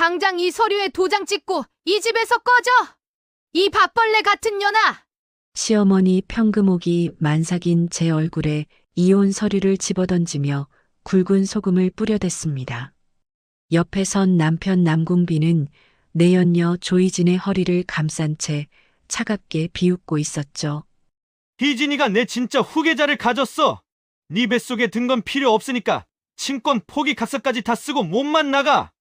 당장 이 서류에 도장 찍고 이 집에서 꺼져! 이 밥벌레 같은 년아! 시어머니 평금옥이 만삭인 제 얼굴에 이혼 서류를 집어던지며 굵은 소금을 뿌려댔습니다. 옆에 선 남편 남궁비는 내연녀 조이진의 허리를 감싼 채 차갑게 비웃고 있었죠. 희진이가 내 진짜 후계자를 가졌어. 네 뱃속에 든 건 필요 없으니까 친권 포기 각서까지 다 쓰고 몸만 나가.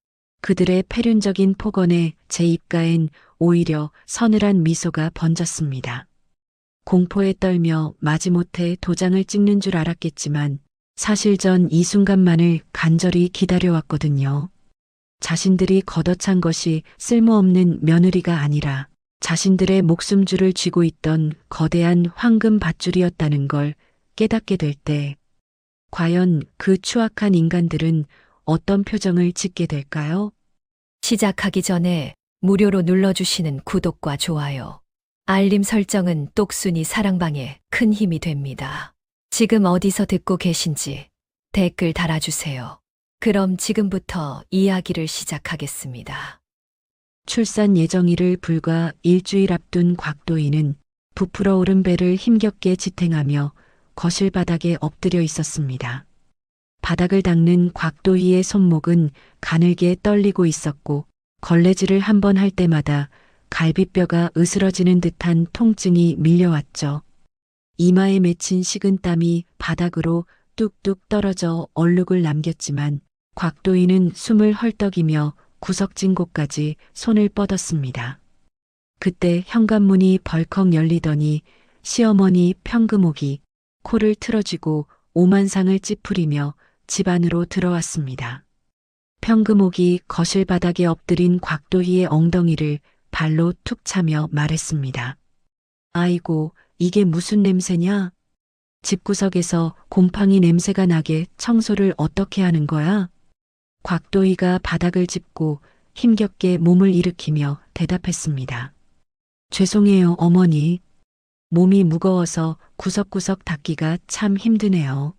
그들의 패륜적인 폭언에 제 입가엔 오히려 서늘한 미소가 번졌습니다. 공포에 떨며 마지못해 도장을 찍는 줄 알았겠지만 사실 전 이 순간만을 간절히 기다려왔거든요. 자신들이 걷어찬 것이 쓸모없는 며느리가 아니라 자신들의 목숨줄을 쥐고 있던 거대한 황금 밧줄이었다는 걸 깨닫게 될 때 과연 그 추악한 인간들은 어떤 표정을 짓게 될까요? 시작하기 전에 무료로 눌러주시는 구독과 좋아요, 알림 설정은 똑순이 사랑방에 큰 힘이 됩니다. 지금 어디서 듣고 계신지 댓글 달아주세요. 그럼 지금부터 이야기를 시작하겠습니다. 출산 예정일을 불과 일주일 앞둔 곽도희는 부풀어 오른 배를 힘겹게 지탱하며 거실 바닥에 엎드려 있었습니다. 바닥을 닦는 곽도희의 손목은 가늘게 떨리고 있었고 걸레질을 한 번 할 때마다 갈비뼈가 으스러지는 듯한 통증이 밀려왔죠. 이마에 맺힌 식은땀이 바닥으로 뚝뚝 떨어져 얼룩을 남겼지만 곽도희는 숨을 헐떡이며 구석진 곳까지 손을 뻗었습니다. 그때 현관문이 벌컥 열리더니 시어머니 평금옥이 코를 틀어쥐고 오만상을 찌푸리며 집 안으로 들어왔습니다. 평금옥이 거실 바닥에 엎드린 곽도희의 엉덩이를 발로 툭 차며 말했습니다. 아이고, 이게 무슨 냄새냐? 집구석에서 곰팡이 냄새가 나게 청소를 어떻게 하는 거야? 곽도희가 바닥을 짚고 힘겹게 몸을 일으키며 대답했습니다. 죄송해요, 어머니. 몸이 무거워서 구석구석 닦기가 참 힘드네요.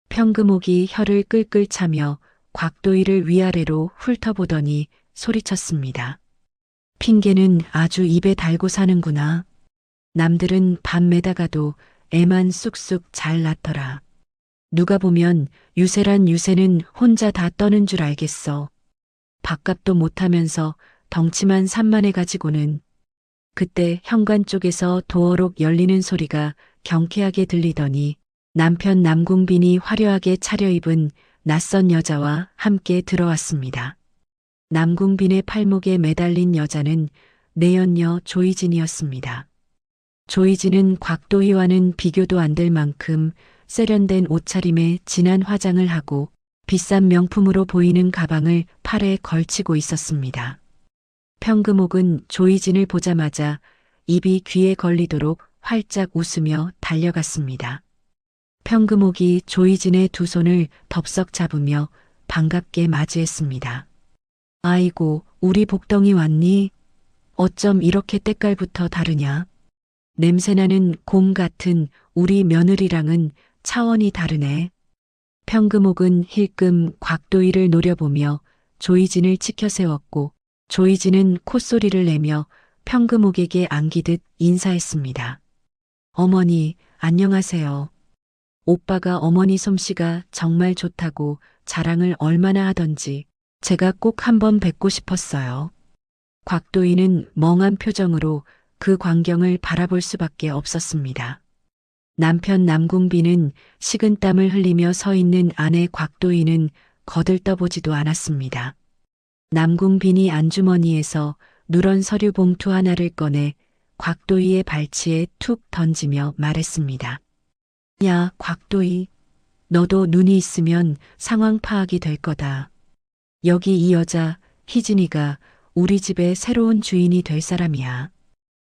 평금옥이 혀를 끌끌 차며 곽도희를 위아래로 훑어보더니 소리쳤습니다. 핑계는 아주 입에 달고 사는구나. 남들은 밤 매다가도 애만 쑥쑥 잘 낳더라. 누가 보면 유세란 유세는 혼자 다 떠는 줄 알겠어. 밥값도 못하면서 덩치만 산만해 가지고는. 그때 현관 쪽에서 도어록 열리는 소리가 경쾌하게 들리더니 남편 남궁빈이 화려하게 차려입은 낯선 여자와 함께 들어왔습니다. 남궁빈의 팔목에 매달린 여자는 내연녀 조이진이었습니다. 조이진은 곽도희와는 비교도 안 될 만큼 세련된 옷차림에 진한 화장을 하고 비싼 명품으로 보이는 가방을 팔에 걸치고 있었습니다. 평금옥은 조이진을 보자마자 입이 귀에 걸리도록 활짝 웃으며 달려갔습니다. 평금옥이 조이진의 두 손을 덥석 잡으며 반갑게 맞이했습니다. 아이고, 우리 복덩이 왔니? 어쩜 이렇게 때깔부터 다르냐? 냄새나는 곰 같은 우리 며느리랑은 차원이 다르네. 평금옥은 힐끔 곽도희를 노려보며 조이진을 치켜 세웠고 조이진은 콧소리를 내며 평금옥에게 안기듯 인사했습니다. 어머니, 안녕하세요. 오빠가 어머니 솜씨가 정말 좋다고 자랑을 얼마나 하던지 제가 꼭 한번 뵙고 싶었어요. 곽도희는 멍한 표정으로 그 광경을 바라볼 수밖에 없었습니다. 남편 남궁비는 식은땀을 흘리며 서 있는 아내 곽도희는 거들떠보지도 않았습니다. 남궁빈이 안주머니에서 누런 서류 봉투 하나를 꺼내 곽도희의 발치에 툭 던지며 말했습니다. 야, 곽도희, 너도 눈이 있으면 상황 파악이 될 거다. 여기 이 여자 희진이가 우리 집의 새로운 주인이 될 사람이야.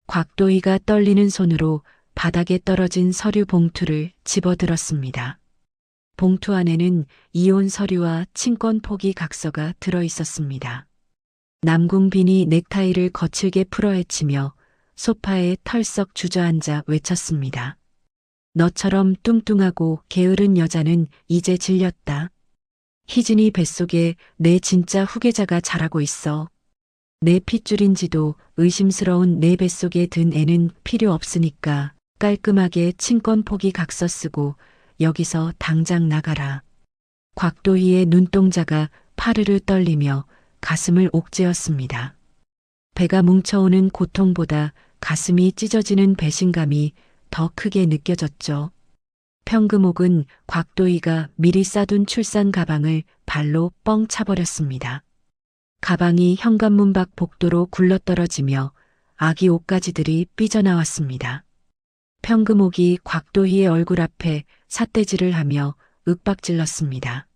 곽도희가 떨리는 손으로 바닥에 떨어진 서류 봉투를 집어들었습니다. 봉투 안에는 이혼 서류와 친권 포기 각서가 들어 있었습니다. 남궁빈이 넥타이를 거칠게 풀어헤치며 소파에 털썩 주저앉아 외쳤습니다. 너처럼 뚱뚱하고 게으른 여자는 이제 질렸다. 희진이 뱃속에 내 진짜 후계자가 자라고 있어. 내 핏줄인지도 의심스러운 내 뱃속에 든 애는 필요 없으니까 깔끔하게 친권 포기 각서 쓰고 여기서 당장 나가라. 곽도희의 눈동자가 파르르 떨리며 가슴을 옥죄었습니다. 배가 뭉쳐오는 고통보다 가슴이 찢어지는 배신감이 더 크게 느껴졌죠. 평금옥은 곽도희가 미리 싸둔 출산 가방을 발로 뻥 차버렸습니다. 가방이 현관문 밖 복도로 굴러떨어지며 아기 옷가지들이 삐져나왔습니다. 평금옥이 곽도희의 얼굴 앞에 삿대질을 하며 윽박질렀습니다.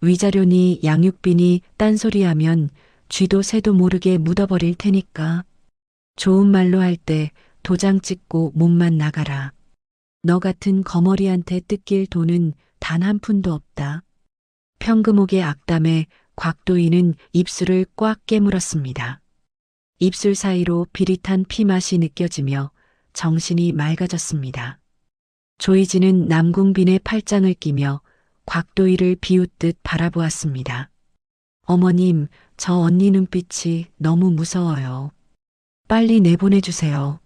위자료니 양육비니 딴소리하면 쥐도 새도 모르게 묻어버릴 테니까. 좋은 말로 할 때 도장 찍고 몸만 나가라. 너 같은 거머리한테 뜯길 돈은 단 한 푼도 없다. 평금옥의 악담에 곽도희는 입술을 꽉 깨물었습니다. 입술 사이로 비릿한 피맛이 느껴지며 정신이 맑아졌습니다. 조이진은 남궁빈의 팔짱을 끼며 곽도희를 비웃듯 바라보았습니다. 어머님, 저 언니 눈빛이 너무 무서워요. 빨리 내보내주세요.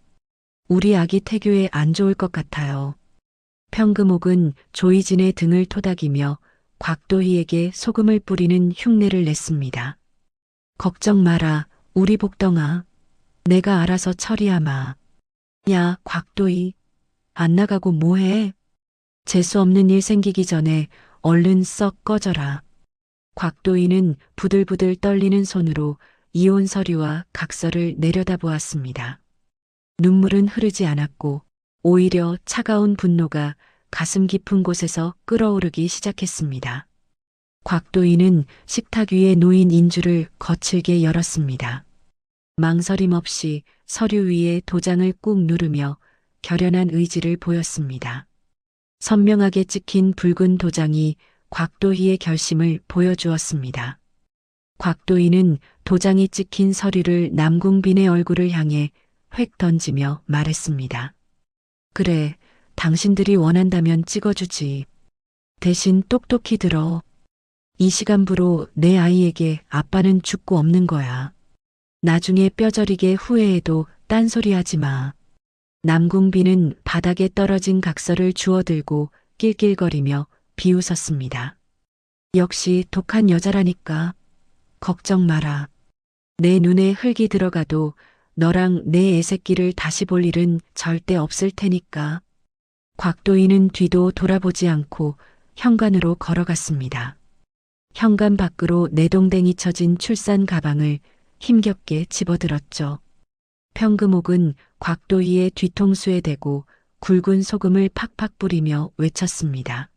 우리 아기 태교에 안 좋을 것 같아요. 평금옥은 조이진의 등을 토닥이며 곽도희에게 소금을 뿌리는 흉내를 냈습니다. 걱정 마라, 우리 복덩아. 내가 알아서 처리하마. 야, 곽도희. 안 나가고 뭐해? 재수 없는 일 생기기 전에 얼른 썩 꺼져라. 곽도희는 부들부들 떨리는 손으로 이혼 서류와 각서를 내려다보았습니다. 눈물은 흐르지 않았고 오히려 차가운 분노가 가슴 깊은 곳에서 끓어오르기 시작했습니다. 곽도희는 식탁 위에 놓인 인주를 거칠게 열었습니다. 망설임 없이 서류 위에 도장을 꾹 누르며 결연한 의지를 보였습니다. 선명하게 찍힌 붉은 도장이 곽도희의 결심을 보여주었습니다. 곽도희는 도장이 찍힌 서류를 남궁빈의 얼굴을 향해 획 던지며 말했습니다. 그래, 당신들이 원한다면 찍어주지. 대신 똑똑히 들어. 이 시간부로 내 아이에게 아빠는 죽고 없는 거야. 나중에 뼈저리게 후회해도 딴소리하지 마. 남궁빈은 바닥에 떨어진 각서를 주워들고 낄낄거리며 비웃었습니다. 역시 독한 여자라니까. 걱정 마라. 내 눈에 흙이 들어가도 너랑 내 애새끼를 다시 볼 일은 절대 없을 테니까. 곽도희는 뒤도 돌아보지 않고 현관으로 걸어갔습니다. 현관 밖으로 내동댕이 쳐진 출산 가방을 힘겹게 집어들었죠. 평금옥은 곽도희의 뒤통수에 대고 굵은 소금을 팍팍 뿌리며 외쳤습니다.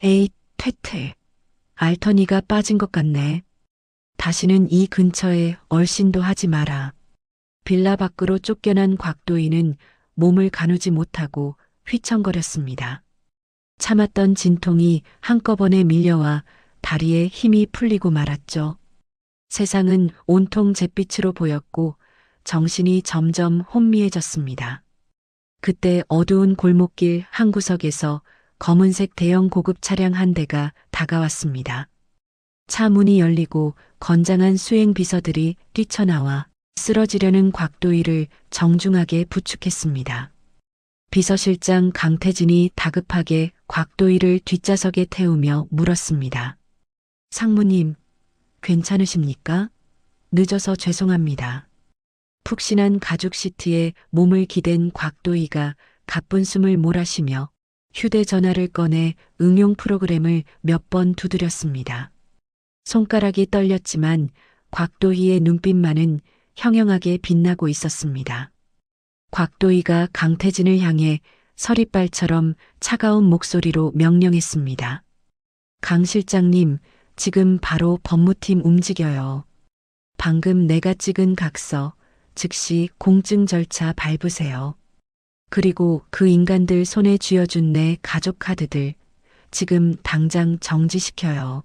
에이, 퇴퇴. 알터니가 빠진 것 같네. 다시는 이 근처에 얼씬도 하지 마라. 빌라 밖으로 쫓겨난 곽도희는 몸을 가누지 못하고 휘청거렸습니다. 참았던 진통이 한꺼번에 밀려와 다리에 힘이 풀리고 말았죠. 세상은 온통 잿빛으로 보였고 정신이 점점 혼미해졌습니다. 그때 어두운 골목길 한 구석에서 검은색 대형 고급 차량 한 대가 다가왔습니다. 차 문이 열리고 건장한 수행 비서들이 뛰쳐나와 쓰러지려는 곽도희를 정중하게 부축했습니다. 비서실장 강태진이 다급하게 곽도희를 뒷좌석에 태우며 물었습니다. 상무님, 괜찮으십니까? 늦어서 죄송합니다. 푹신한 가죽 시트에 몸을 기댄 곽도희가 가쁜 숨을 몰아쉬며 휴대전화를 꺼내 응용 프로그램을 몇 번 두드렸습니다. 손가락이 떨렸지만 곽도희의 눈빛만은 형형하게 빛나고 있었습니다. 곽도희가 강태진을 향해 서리빨처럼 차가운 목소리로 명령했습니다. 강 실장님, 지금 바로 법무팀 움직여요. 방금 내가 찍은 각서, 즉시 공증 절차 밟으세요. 그리고 그 인간들 손에 쥐어준 내 가족 카드들, 지금 당장 정지시켜요.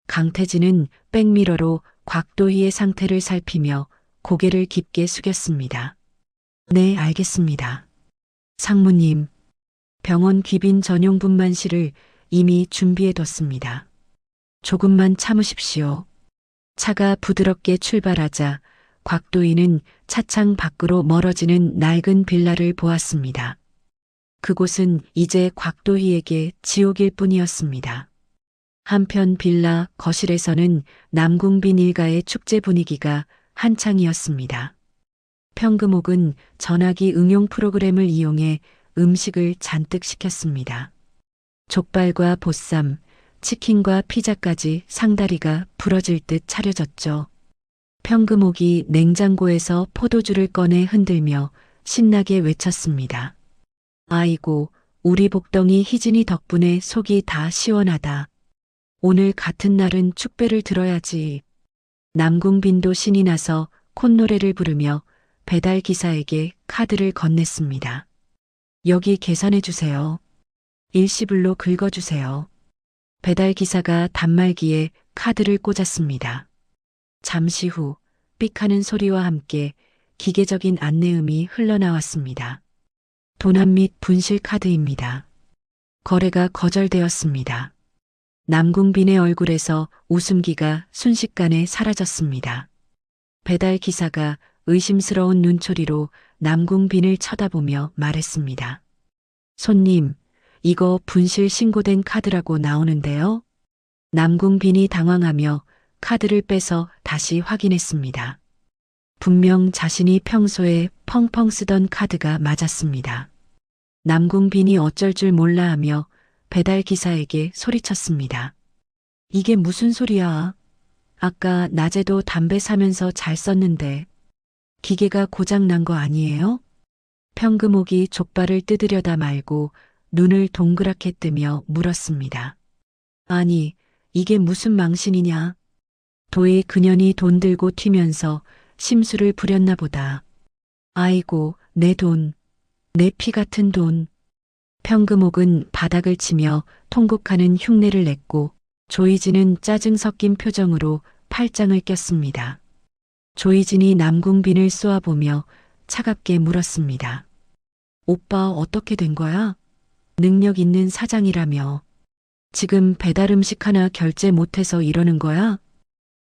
강태진은 백미러로 곽도희의 상태를 살피며 고개를 깊게 숙였습니다. 네, 알겠습니다. 상무님, 병원 귀빈 전용 분만실을 이미 준비해뒀습니다. 조금만 참으십시오. 차가 부드럽게 출발하자 곽도희는 차창 밖으로 멀어지는 낡은 빌라를 보았습니다. 그곳은 이제 곽도희에게 지옥일 뿐이었습니다. 한편 빌라 거실에서는 남궁빈 일가의 축제 분위기가 한창이었습니다. 평금옥은 전화기 응용 프로그램을 이용해 음식을 잔뜩 시켰습니다. 족발과 보쌈, 치킨과 피자까지 상다리가 부러질 듯 차려졌죠. 평금옥이 냉장고에서 포도주를 꺼내 흔들며 신나게 외쳤습니다. 아이고, 우리 복덩이 희진이 덕분에 속이 다 시원하다. 오늘 같은 날은 축배를 들어야지. 남궁빈도 신이 나서 콧노래를 부르며 배달 기사에게 카드를 건넸습니다. 여기 계산해 주세요. 일시불로 긁어주세요. 배달 기사가 단말기에 카드를 꽂았습니다. 잠시 후 삑하는 소리와 함께 기계적인 안내음이 흘러나왔습니다. 도난 및 분실 카드입니다. 거래가 거절되었습니다. 남궁빈의 얼굴에서 웃음기가 순식간에 사라졌습니다. 배달 기사가 의심스러운 눈초리로 남궁빈을 쳐다보며 말했습니다. 손님, 이거 분실 신고된 카드라고 나오는데요. 남궁빈이 당황하며 카드를 빼서 다시 확인했습니다. 분명 자신이 평소에 펑펑 쓰던 카드가 맞았습니다. 남궁빈이 어쩔 줄 몰라 하며 배달 기사에게 소리쳤습니다. 이게 무슨 소리야? 아까 낮에도 담배 사면서 잘 썼는데 기계가 고장 난 거 아니에요? 평금옥이 족발을 뜯으려다 말고 눈을 동그랗게 뜨며 물었습니다. 아니, 이게 무슨 망신이냐? 도의 그년이 돈 들고 튀면서 심술을 부렸나 보다. 아이고, 내 돈, 내 피 같은 돈. 평금옥은 바닥을 치며 통곡하는 흉내를 냈고 조이진은 짜증 섞인 표정으로 팔짱을 꼈습니다. 조이진이 남궁빈을 쏘아보며 차갑게 물었습니다. 오빠 어떻게 된 거야? 능력 있는 사장이라며. 지금 배달 음식 하나 결제 못해서 이러는 거야?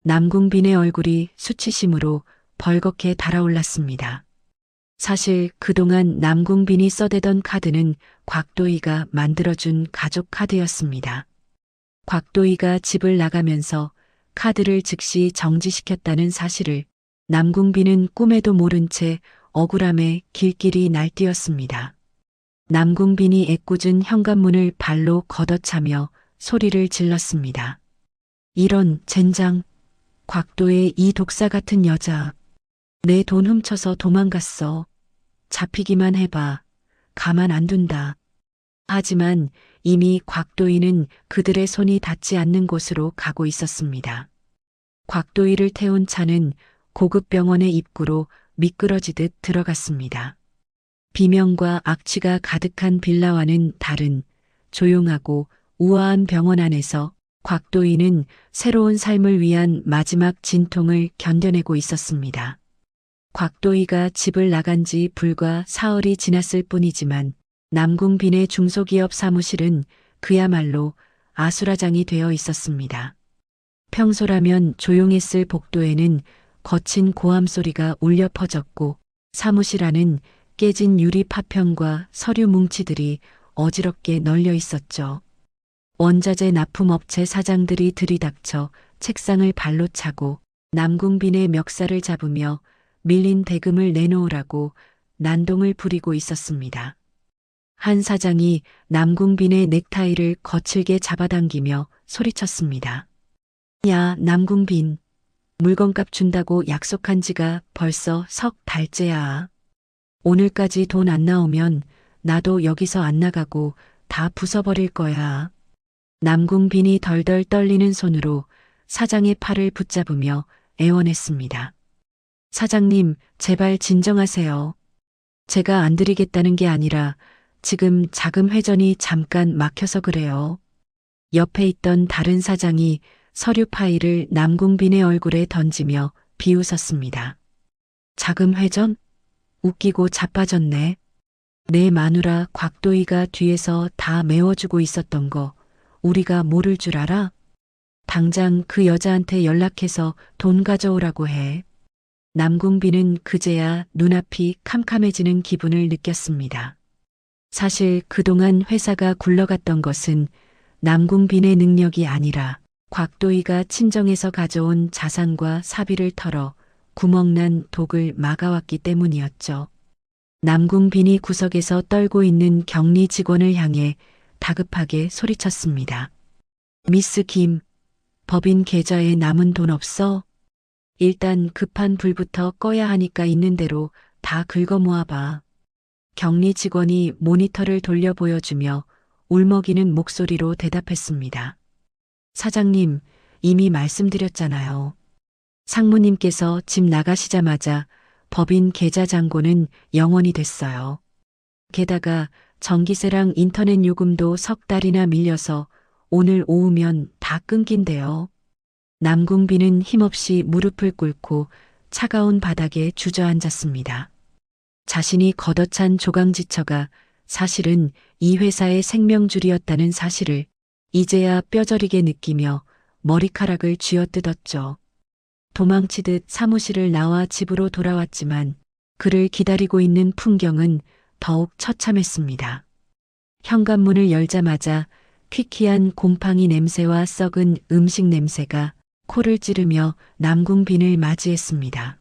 남궁빈의 얼굴이 수치심으로 벌겋게 달아올랐습니다. 사실 그동안 남궁빈이 써대던 카드는 곽도희가 만들어준 가족 카드였습니다. 곽도희가 집을 나가면서 카드를 즉시 정지시켰다는 사실을 남궁빈은 꿈에도 모른 채 억울함에 길길이 날뛰었습니다. 남궁빈이 애꿎은 현관문을 발로 걷어차며 소리를 질렀습니다. 이런 젠장, 곽도의 이 독사 같은 여자, 내 돈 훔쳐서 도망갔어. 잡히기만 해봐. 가만 안 둔다. 하지만 이미 곽도희는 그들의 손이 닿지 않는 곳으로 가고 있었습니다. 곽도희를 태운 차는 고급 병원의 입구로 미끄러지듯 들어갔습니다. 비명과 악취가 가득한 빌라와는 다른 조용하고 우아한 병원 안에서 곽도희는 새로운 삶을 위한 마지막 진통을 견뎌내고 있었습니다. 곽도희가 집을 나간 지 불과 사흘이 지났을 뿐이지만 남궁빈의 중소기업 사무실은 그야말로 아수라장이 되어 있었습니다. 평소라면 조용했을 복도에는 거친 고함 소리가 울려 퍼졌고 사무실 안은 깨진 유리 파편과 서류 뭉치들이 어지럽게 널려 있었죠. 원자재 납품업체 사장들이 들이닥쳐 책상을 발로 차고 남궁빈의 멱살을 잡으며 밀린 대금을 내놓으라고 난동을 부리고 있었습니다. 한 사장이 남궁빈의 넥타이를 거칠게 잡아당기며 소리쳤습니다. 야, 남궁빈. 물건값 준다고 약속한 지가 벌써 석 달째야. 오늘까지 돈 안 나오면 나도 여기서 안 나가고 다 부숴버릴 거야. 남궁빈이 덜덜 떨리는 손으로 사장의 팔을 붙잡으며 애원했습니다. 사장님, 제발 진정하세요. 제가 안 드리겠다는 게 아니라 지금 자금 회전이 잠깐 막혀서 그래요. 옆에 있던 다른 사장이 서류 파일을 남궁빈의 얼굴에 던지며 비웃었습니다. 자금 회전? 웃기고 자빠졌네. 내 마누라 곽도희가 뒤에서 다 메워주고 있었던 거 우리가 모를 줄 알아? 당장 그 여자한테 연락해서 돈 가져오라고 해. 남궁빈은 그제야 눈앞이 캄캄해지는 기분을 느꼈습니다. 사실 그동안 회사가 굴러갔던 것은 남궁빈의 능력이 아니라 곽도희가 친정에서 가져온 자산과 사비를 털어 구멍난 독을 막아왔기 때문이었죠. 남궁빈이 구석에서 떨고 있는 격리 직원을 향해 다급하게 소리쳤습니다. 미스 김, 법인 계좌에 남은 돈 없어? 일단 급한 불부터 꺼야 하니까 있는 대로 다 긁어 모아봐. 격리 직원이 모니터를 돌려 보여주며 울먹이는 목소리로 대답했습니다. 사장님, 이미 말씀드렸잖아요. 상무님께서 집 나가시자마자 법인 계좌 잔고는 영원이 됐어요. 게다가 전기세랑 인터넷 요금도 석 달이나 밀려서 오늘 오후면 다 끊긴대요. 남궁빈은 힘없이 무릎을 꿇고 차가운 바닥에 주저앉았습니다. 자신이 걷어찬 조강지처가 사실은 이 회사의 생명줄이었다는 사실을 이제야 뼈저리게 느끼며 머리카락을 쥐어뜯었죠. 도망치듯 사무실을 나와 집으로 돌아왔지만 그를 기다리고 있는 풍경은 더욱 처참했습니다. 현관문을 열자마자 퀴퀴한 곰팡이 냄새와 썩은 음식 냄새가 코를 찌르며 남궁빈을 맞이했습니다.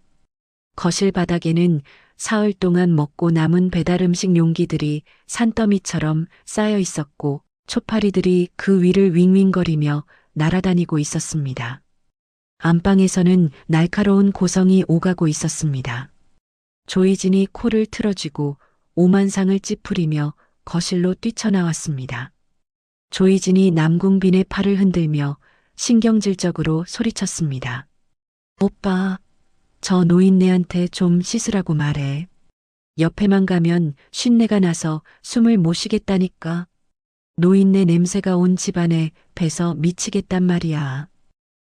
거실 바닥에는 사흘 동안 먹고 남은 배달 음식 용기들이 산더미처럼 쌓여 있었고 초파리들이 그 위를 윙윙거리며 날아다니고 있었습니다. 안방에서는 날카로운 고성이 오가고 있었습니다. 조이진이 코를 틀어쥐고 오만상을 찌푸리며 거실로 뛰쳐나왔습니다. 조이진이 남궁빈의 팔을 흔들며 신경질적으로 소리쳤습니다. 오빠, 저 노인네한테 좀 씻으라고 말해. 옆에만 가면 쉰내가 나서 숨을 못 쉬겠다니까. 노인네 냄새가 온 집안에 배서 미치겠단 말이야.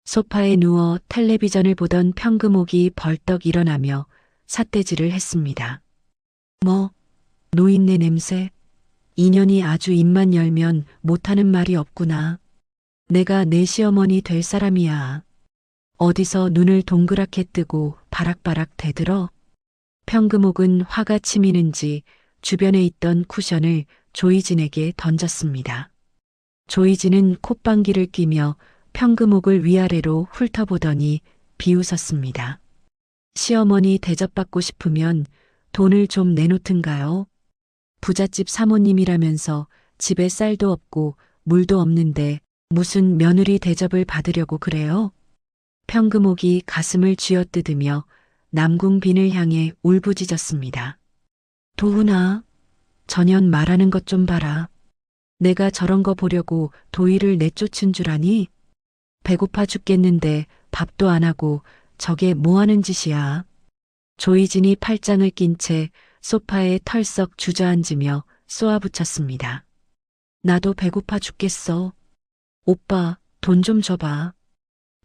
소파에 누워 텔레비전을 보던 평금옥이 벌떡 일어나며 삿대질을 했습니다. 뭐, 노인네 냄새? 인연이 아주 입만 열면 못하는 말이 없구나. 내가 내 시어머니 될 사람이야. 어디서 눈을 동그랗게 뜨고 바락바락 대들어? 평금옥은 화가 치미는지 주변에 있던 쿠션을 조이진에게 던졌습니다. 조이진은 콧방귀를 뀌며 평금옥을 위아래로 훑어보더니 비웃었습니다. 시어머니 대접받고 싶으면 돈을 좀 내놓든가요? 부잣집 사모님이라면서 집에 쌀도 없고 물도 없는데 무슨 며느리 대접을 받으려고 그래요? 평금옥이 가슴을 쥐어뜯으며 남궁빈을 향해 울부짖었습니다. 도훈아, 전현 말하는 것 좀 봐라. 내가 저런 거 보려고 도희를 내쫓은 줄 아니? 배고파 죽겠는데 밥도 안 하고 저게 뭐 하는 짓이야. 조이진이 팔짱을 낀 채 소파에 털썩 주저앉으며 쏘아붙였습니다. 나도 배고파 죽겠어. 오빠, 돈 좀 줘봐.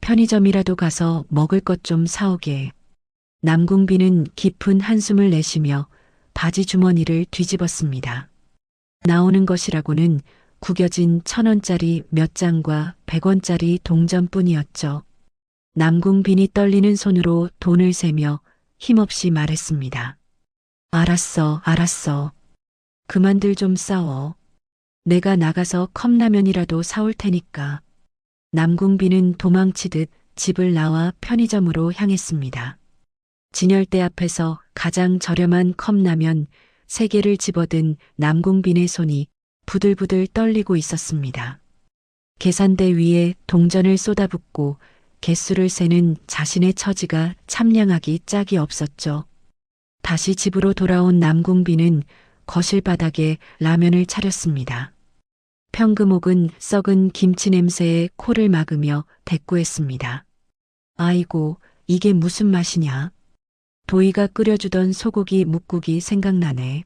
편의점이라도 가서 먹을 것 좀 사오게. 남궁빈은 깊은 한숨을 내쉬며 바지 주머니를 뒤집었습니다. 나오는 것이라고는 구겨진 1,000원짜리 몇 장과 100원짜리 동전뿐이었죠. 남궁빈이 떨리는 손으로 돈을 세며 힘없이 말했습니다. 알았어, 알았어. 그만들 좀 싸워. 내가 나가서 컵라면이라도 사올 테니까. 남궁빈은 도망치듯 집을 나와 편의점으로 향했습니다. 진열대 앞에서 가장 저렴한 컵라면 3개를 집어든 남궁빈의 손이 부들부들 떨리고 있었습니다. 계산대 위에 동전을 쏟아붓고 개수를 세는 자신의 처지가 참량하기 짝이 없었죠. 다시 집으로 돌아온 남궁빈은 거실 바닥에 라면을 차렸습니다. 평금옥은 썩은 김치 냄새에 코를 막으며 대꾸했습니다. 아이고, 이게 무슨 맛이냐? 도희가 끓여주던 소고기 묵국이 생각나네.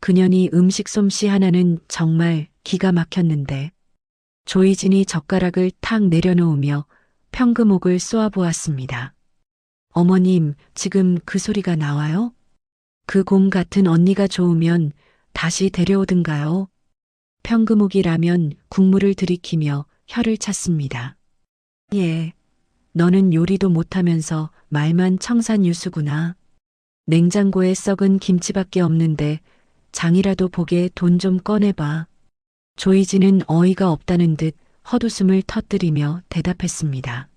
그년이 음식 솜씨 하나는 정말 기가 막혔는데. 조이진이 젓가락을 탁 내려놓으며 평금옥을 쏘아보았습니다. 어머님, 지금 그 소리가 나와요? 그 곰 같은 언니가 좋으면 다시 데려오든가요? 평금옥이라면 국물을 들이키며 혀를 찼습니다. 예. 너는 요리도 못하면서 말만 청산유수구나. 냉장고에 썩은 김치밖에 없는데 장이라도 보게 돈 좀 꺼내봐. 조이지는 어이가 없다는 듯 헛웃음을 터뜨리며 대답했습니다.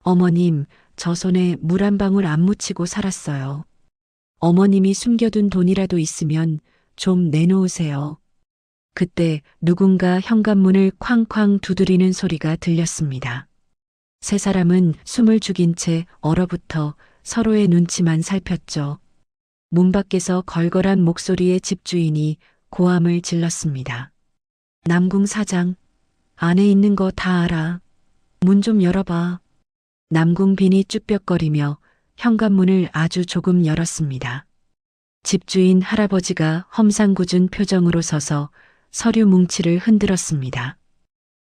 어머님, 저 손에 물 한 방울 안 묻히고 살았어요. 어머님이 숨겨둔 돈이라도 있으면 좀 내놓으세요. 그때 누군가 현관문을 쾅쾅 두드리는 소리가 들렸습니다. 세 사람은 숨을 죽인 채 얼어붙어 서로의 눈치만 살폈죠. 문 밖에서 걸걸한 목소리의 집주인이 고함을 질렀습니다. 남궁 사장, 안에 있는 거 다 알아. 문 좀 열어봐. 남궁 빈이 쭈뼛거리며 현관문을 아주 조금 열었습니다. 집주인 할아버지가 험상궂은 표정으로 서서 서류 뭉치를 흔들었습니다.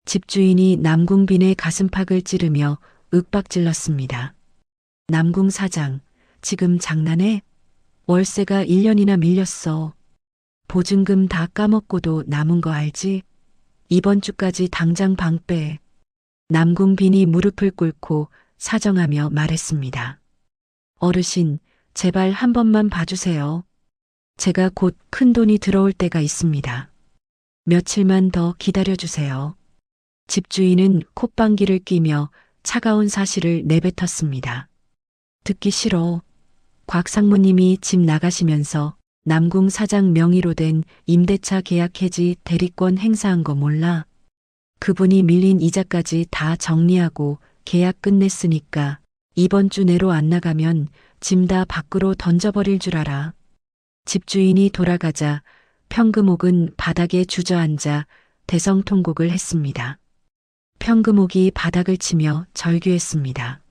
집주인이 남궁 빈의 가슴팍을 찌르며 윽박질렀습니다. 남궁 사장, 지금 장난해? 월세가 1년이나 밀렸어. 보증금 다 까먹고도 남은 거 알지? 이번 주까지 당장 방 빼. 남궁 빈이 무릎을 꿇고 사정하며 말했습니다. 어르신, 제발 한 번만 봐주세요. 제가 곧 큰 돈이 들어올 때가 있습니다. 며칠만 더 기다려주세요. 집주인은 콧방귀를 뀌며 차가운 사실을 내뱉었습니다. 듣기 싫어. 곽 상무님이 집 나가시면서 남궁 사장 명의로 된 임대차 계약 해지 대리권 행사한 거 몰라? 그분이 밀린 이자까지 다 정리하고 계약 끝냈으니까 이번 주 내로 안 나가면 짐 다 밖으로 던져버릴 줄 알아. 집주인이 돌아가자 평금옥은 바닥에 주저앉아 대성통곡을 했습니다. 평금옥이 바닥을 치며 절규했습니다.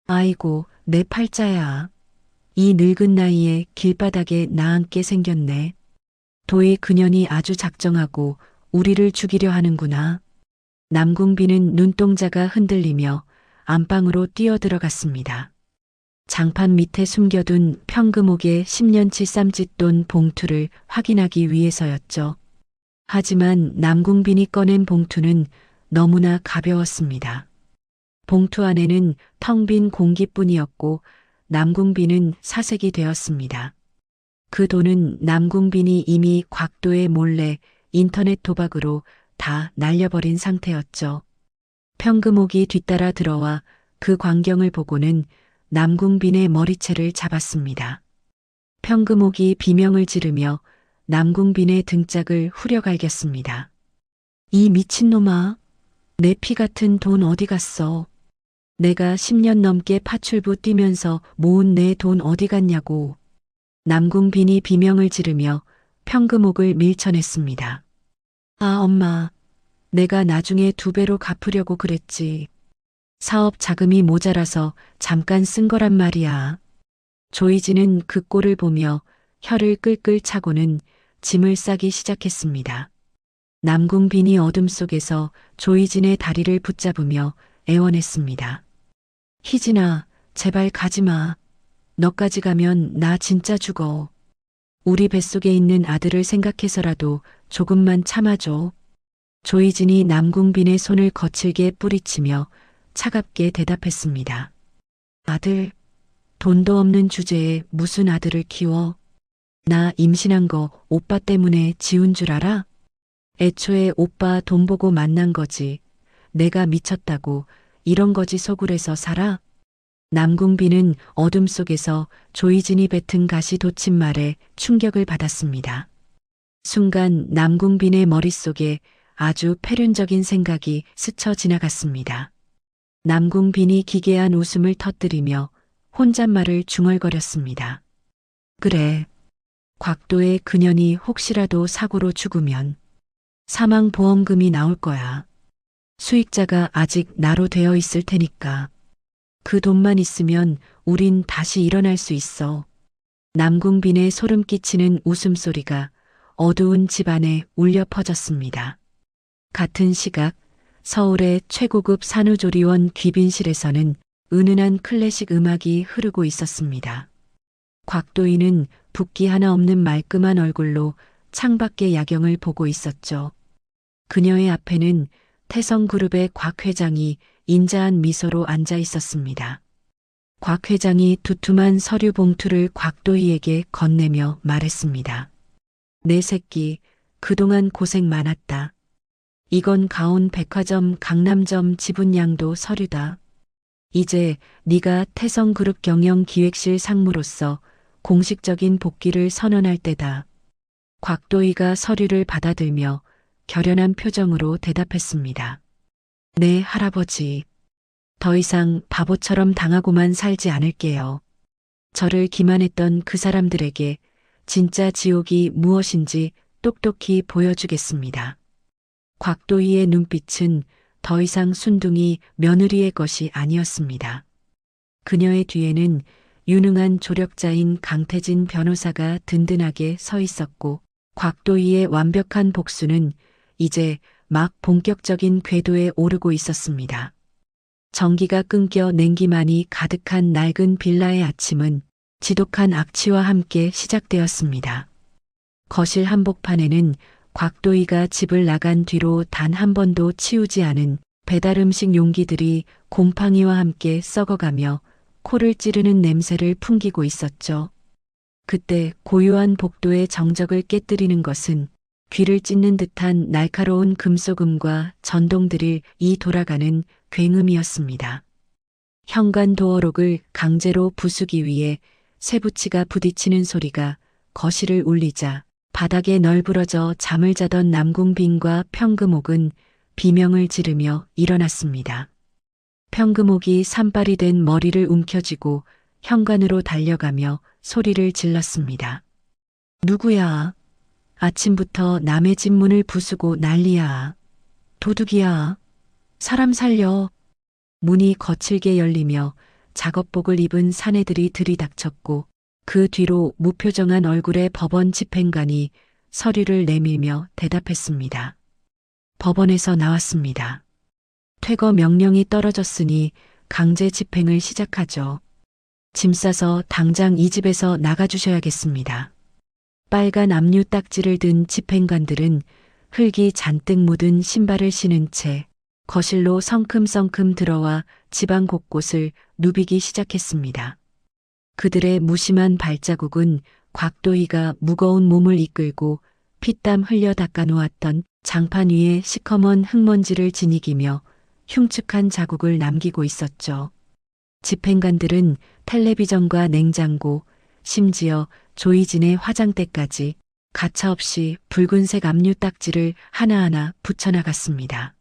아이고, 내 팔자야. 이 늙은 나이에 길바닥에 나앉게 생겼네. 도의 그년이 아주 작정하고 우리를 죽이려 하는구나. 남궁비는 눈동자가 흔들리며 안방으로 뛰어들어갔습니다. 장판 밑에 숨겨둔 평금옥의 10년치 쌈짓돈 봉투를 확인하기 위해서였죠. 하지만 남궁빈이 꺼낸 봉투는 너무나 가벼웠습니다. 봉투 안에는 텅 빈 공기뿐이었고 남궁빈은 사색이 되었습니다. 그 돈은 남궁빈이 이미 곽도에 몰래 인터넷 도박으로 다 날려버린 상태였죠. 평금옥이 뒤따라 들어와 그 광경을 보고는 남궁빈의 머리채를 잡았습니다. 평금옥이 비명을 지르며 남궁빈의 등짝을 후려갈겼습니다. 이 미친놈아, 내 피 같은 돈 어디 갔어? 내가 10년 넘게 파출부 뛰면서 모은 내 돈 어디 갔냐고. 남궁빈이 비명을 지르며 평금옥을 밀쳐냈습니다. 아, 엄마. 내가 나중에 2배로 갚으려고 그랬지. 사업 자금이 모자라서 잠깐 쓴 거란 말이야. 조이지는 그 꼴을 보며 혀를 끌끌 차고는 짐을 싸기 시작했습니다. 남궁빈이 어둠 속에서 조이진의 다리를 붙잡으며 애원했습니다. 희진아, 제발 가지마. 너까지 가면 나 진짜 죽어. 우리 뱃속에 있는 아들을 생각해서라도 조금만 참아줘. 조이진이 남궁빈의 손을 거칠게 뿌리치며 차갑게 대답했습니다. 아들, 돈도 없는 주제에 무슨 아들을 키워? 나 임신한 거 오빠 때문에 지운 줄 알아? 애초에 오빠 돈 보고 만난 거지. 내가 미쳤다고 이런 거지 속으로서 살아? 남궁빈은 어둠 속에서 조이진이 뱉은 가시돋친 말에 충격을 받았습니다. 순간 남궁빈의 머릿속에 아주 패륜적인 생각이 스쳐 지나갔습니다. 남궁빈이 기괴한 웃음을 터뜨리며 혼잣말을 중얼거렸습니다. 그래. 곽도의 그년이 혹시라도 사고로 죽으면 사망보험금이 나올 거야. 수익자가 아직 나로 되어 있을 테니까. 그 돈만 있으면 우린 다시 일어날 수 있어. 남궁빈의 소름 끼치는 웃음소리가 어두운 집안에 울려 퍼졌습니다. 같은 시각 서울의 최고급 산후조리원 귀빈실에서는 은은한 클래식 음악이 흐르고 있었습니다. 곽도인은 붓기 하나 없는 말끔한 얼굴로 창밖의 야경을 보고 있었죠. 그녀의 앞에는 태성그룹의 곽 회장이 인자한 미소로 앉아 있었습니다. 곽 회장이 두툼한 서류 봉투를 곽도희에게 건네며 말했습니다. 내 새끼, 그동안 고생 많았다. 이건 가온 백화점 강남점 지분양도 서류다. 이제 네가 태성그룹 경영기획실 상무로서 공식적인 복귀를 선언할 때다. 곽도희가 서류를 받아들며 결연한 표정으로 대답했습니다. 네, 할아버지. 더 이상 바보처럼 당하고만 살지 않을게요. 저를 기만했던 그 사람들에게 진짜 지옥이 무엇인지 똑똑히 보여주겠습니다. 곽도희의 눈빛은 더 이상 순둥이 며느리의 것이 아니었습니다. 그녀의 뒤에는 유능한 조력자인 강태진 변호사가 든든하게 서 있었고 곽도희의 완벽한 복수는 이제 막 본격적인 궤도에 오르고 있었습니다. 전기가 끊겨 냉기만이 가득한 낡은 빌라의 아침은 지독한 악취와 함께 시작되었습니다. 거실 한복판에는 곽도희가 집을 나간 뒤로 단 한 번도 치우지 않은 배달음식 용기들이 곰팡이와 함께 썩어가며 코를 찌르는 냄새를 풍기고 있었죠. 그때 고요한 복도의 정적을 깨뜨리는 것은 귀를 찢는 듯한 날카로운 금속음과 전동드릴 이 돌아가는 굉음이었습니다. 현관 도어록을 강제로 부수기 위해 쇠붙이가 부딪히는 소리가 거실을 울리자 바닥에 널브러져 잠을 자던 남궁빈과 평금옥은 비명을 지르며 일어났습니다. 평금옥이 산발이 된 머리를 움켜쥐고 현관으로 달려가며 소리를 질렀습니다. 누구야? 아침부터 남의 집 문을 부수고 난리야. 도둑이야. 사람 살려. 문이 거칠게 열리며 작업복을 입은 사내들이 들이닥쳤고 그 뒤로 무표정한 얼굴의 법원 집행관이 서류를 내밀며 대답했습니다. 법원에서 나왔습니다. 퇴거 명령이 떨어졌으니 강제 집행을 시작하죠. 짐 싸서 당장 이 집에서 나가주셔야겠습니다. 빨간 압류 딱지를 든 집행관들은 흙이 잔뜩 묻은 신발을 신은 채 거실로 성큼성큼 들어와 집안 곳곳을 누비기 시작했습니다. 그들의 무심한 발자국은 곽도희가 무거운 몸을 이끌고 피땀 흘려 닦아놓았던 장판 위에 시커먼 흙먼지를 지니기며 흉측한 자국을 남기고 있었죠. 집행관들은 텔레비전과 냉장고, 심지어 조이진의 화장대까지 가차없이 붉은색 압류 딱지를 하나하나 붙여나갔습니다.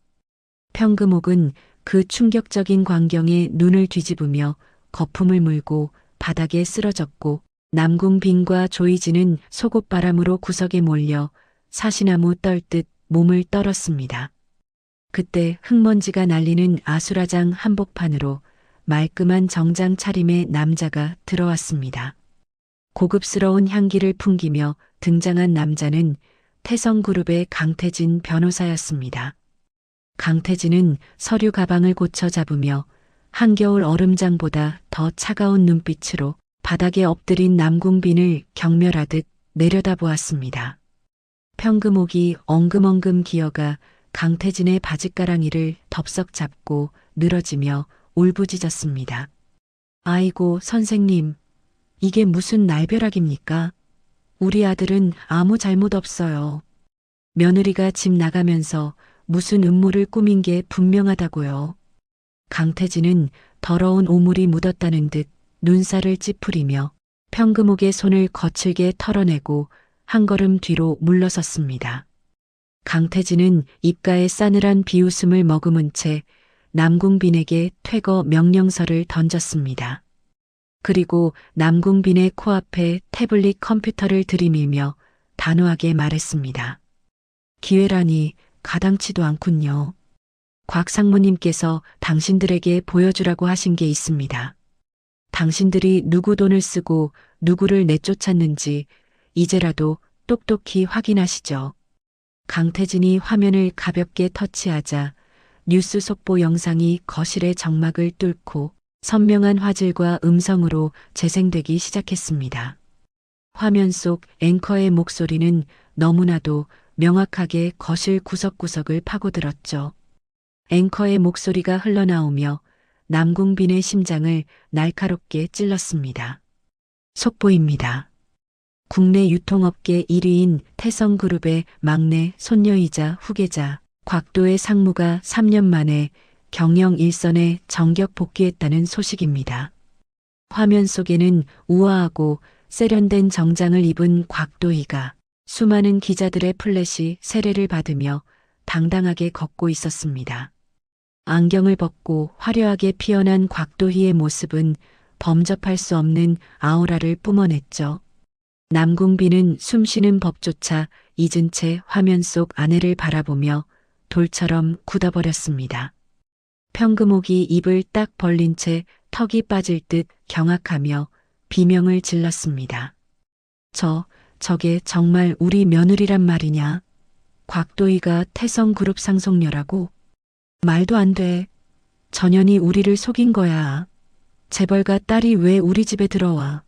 평금옥은 그 충격적인 광경에 눈을 뒤집으며 거품을 물고 바닥에 쓰러졌고 남궁빈과 조이진은 속옷바람으로 구석에 몰려 사시나무 떨듯 몸을 떨었습니다. 그때 흙먼지가 날리는 아수라장 한복판으로 말끔한 정장 차림의 남자가 들어왔습니다. 고급스러운 향기를 풍기며 등장한 남자는 태성그룹의 강태진 변호사였습니다. 강태진은 서류 가방을 고쳐 잡으며 한겨울 얼음장보다 더 차가운 눈빛으로 바닥에 엎드린 남궁빈을 경멸하듯 내려다보았습니다. 평금옥이 엉금엉금 기어가 강태진의 바짓가랑이를 덥석 잡고 늘어지며 울부짖었습니다. 아이고 선생님, 이게 무슨 날벼락입니까? 우리 아들은 아무 잘못 없어요. 며느리가 집 나가면서 무슨 음모를 꾸민 게 분명하다고요. 강태진은 더러운 오물이 묻었다는 듯 눈살을 찌푸리며 평금옥의 손을 거칠게 털어내고 한 걸음 뒤로 물러섰습니다. 강태진은 입가에 싸늘한 비웃음을 머금은 채 남궁빈에게 퇴거 명령서를 던졌습니다. 그리고 남궁빈의 코앞에 태블릿 컴퓨터를 들이밀며 단호하게 말했습니다. 기회라니 가당치도 않군요. 곽 상무님께서 당신들에게 보여주라고 하신 게 있습니다. 당신들이 누구 돈을 쓰고 누구를 내쫓았는지 이제라도 똑똑히 확인하시죠. 강태진이 화면을 가볍게 터치하자 뉴스 속보 영상이 거실의 정막을 뚫고 선명한 화질과 음성으로 재생되기 시작했습니다. 화면 속 앵커의 목소리는 너무나도 명확하게 거실 구석구석을 파고들었죠. 앵커의 목소리가 흘러나오며 남궁빈의 심장을 날카롭게 찔렀습니다. 속보입니다. 국내 유통업계 1위인 태성그룹의 막내 손녀이자 후계자 곽도의 상무가 3년 만에 경영 일선에 정격 복귀했다는 소식입니다. 화면 속에는 우아하고 세련된 정장을 입은 곽도희가 수많은 기자들의 플래시 세례를 받으며 당당하게 걷고 있었습니다. 안경을 벗고 화려하게 피어난 곽도희의 모습은 범접할 수 없는 아우라를 뿜어냈죠. 남궁빈은 숨쉬는 법조차 잊은 채 화면 속 아내를 바라보며 돌처럼 굳어버렸습니다. 평금옥이 입을 딱 벌린 채 턱이 빠질 듯 경악하며 비명을 질렀습니다. 저게 정말 우리 며느리란 말이냐? 곽도희가 태성그룹 상속녀라고? 말도 안 돼. 전현이 우리를 속인 거야. 재벌가 딸이 왜 우리 집에 들어와?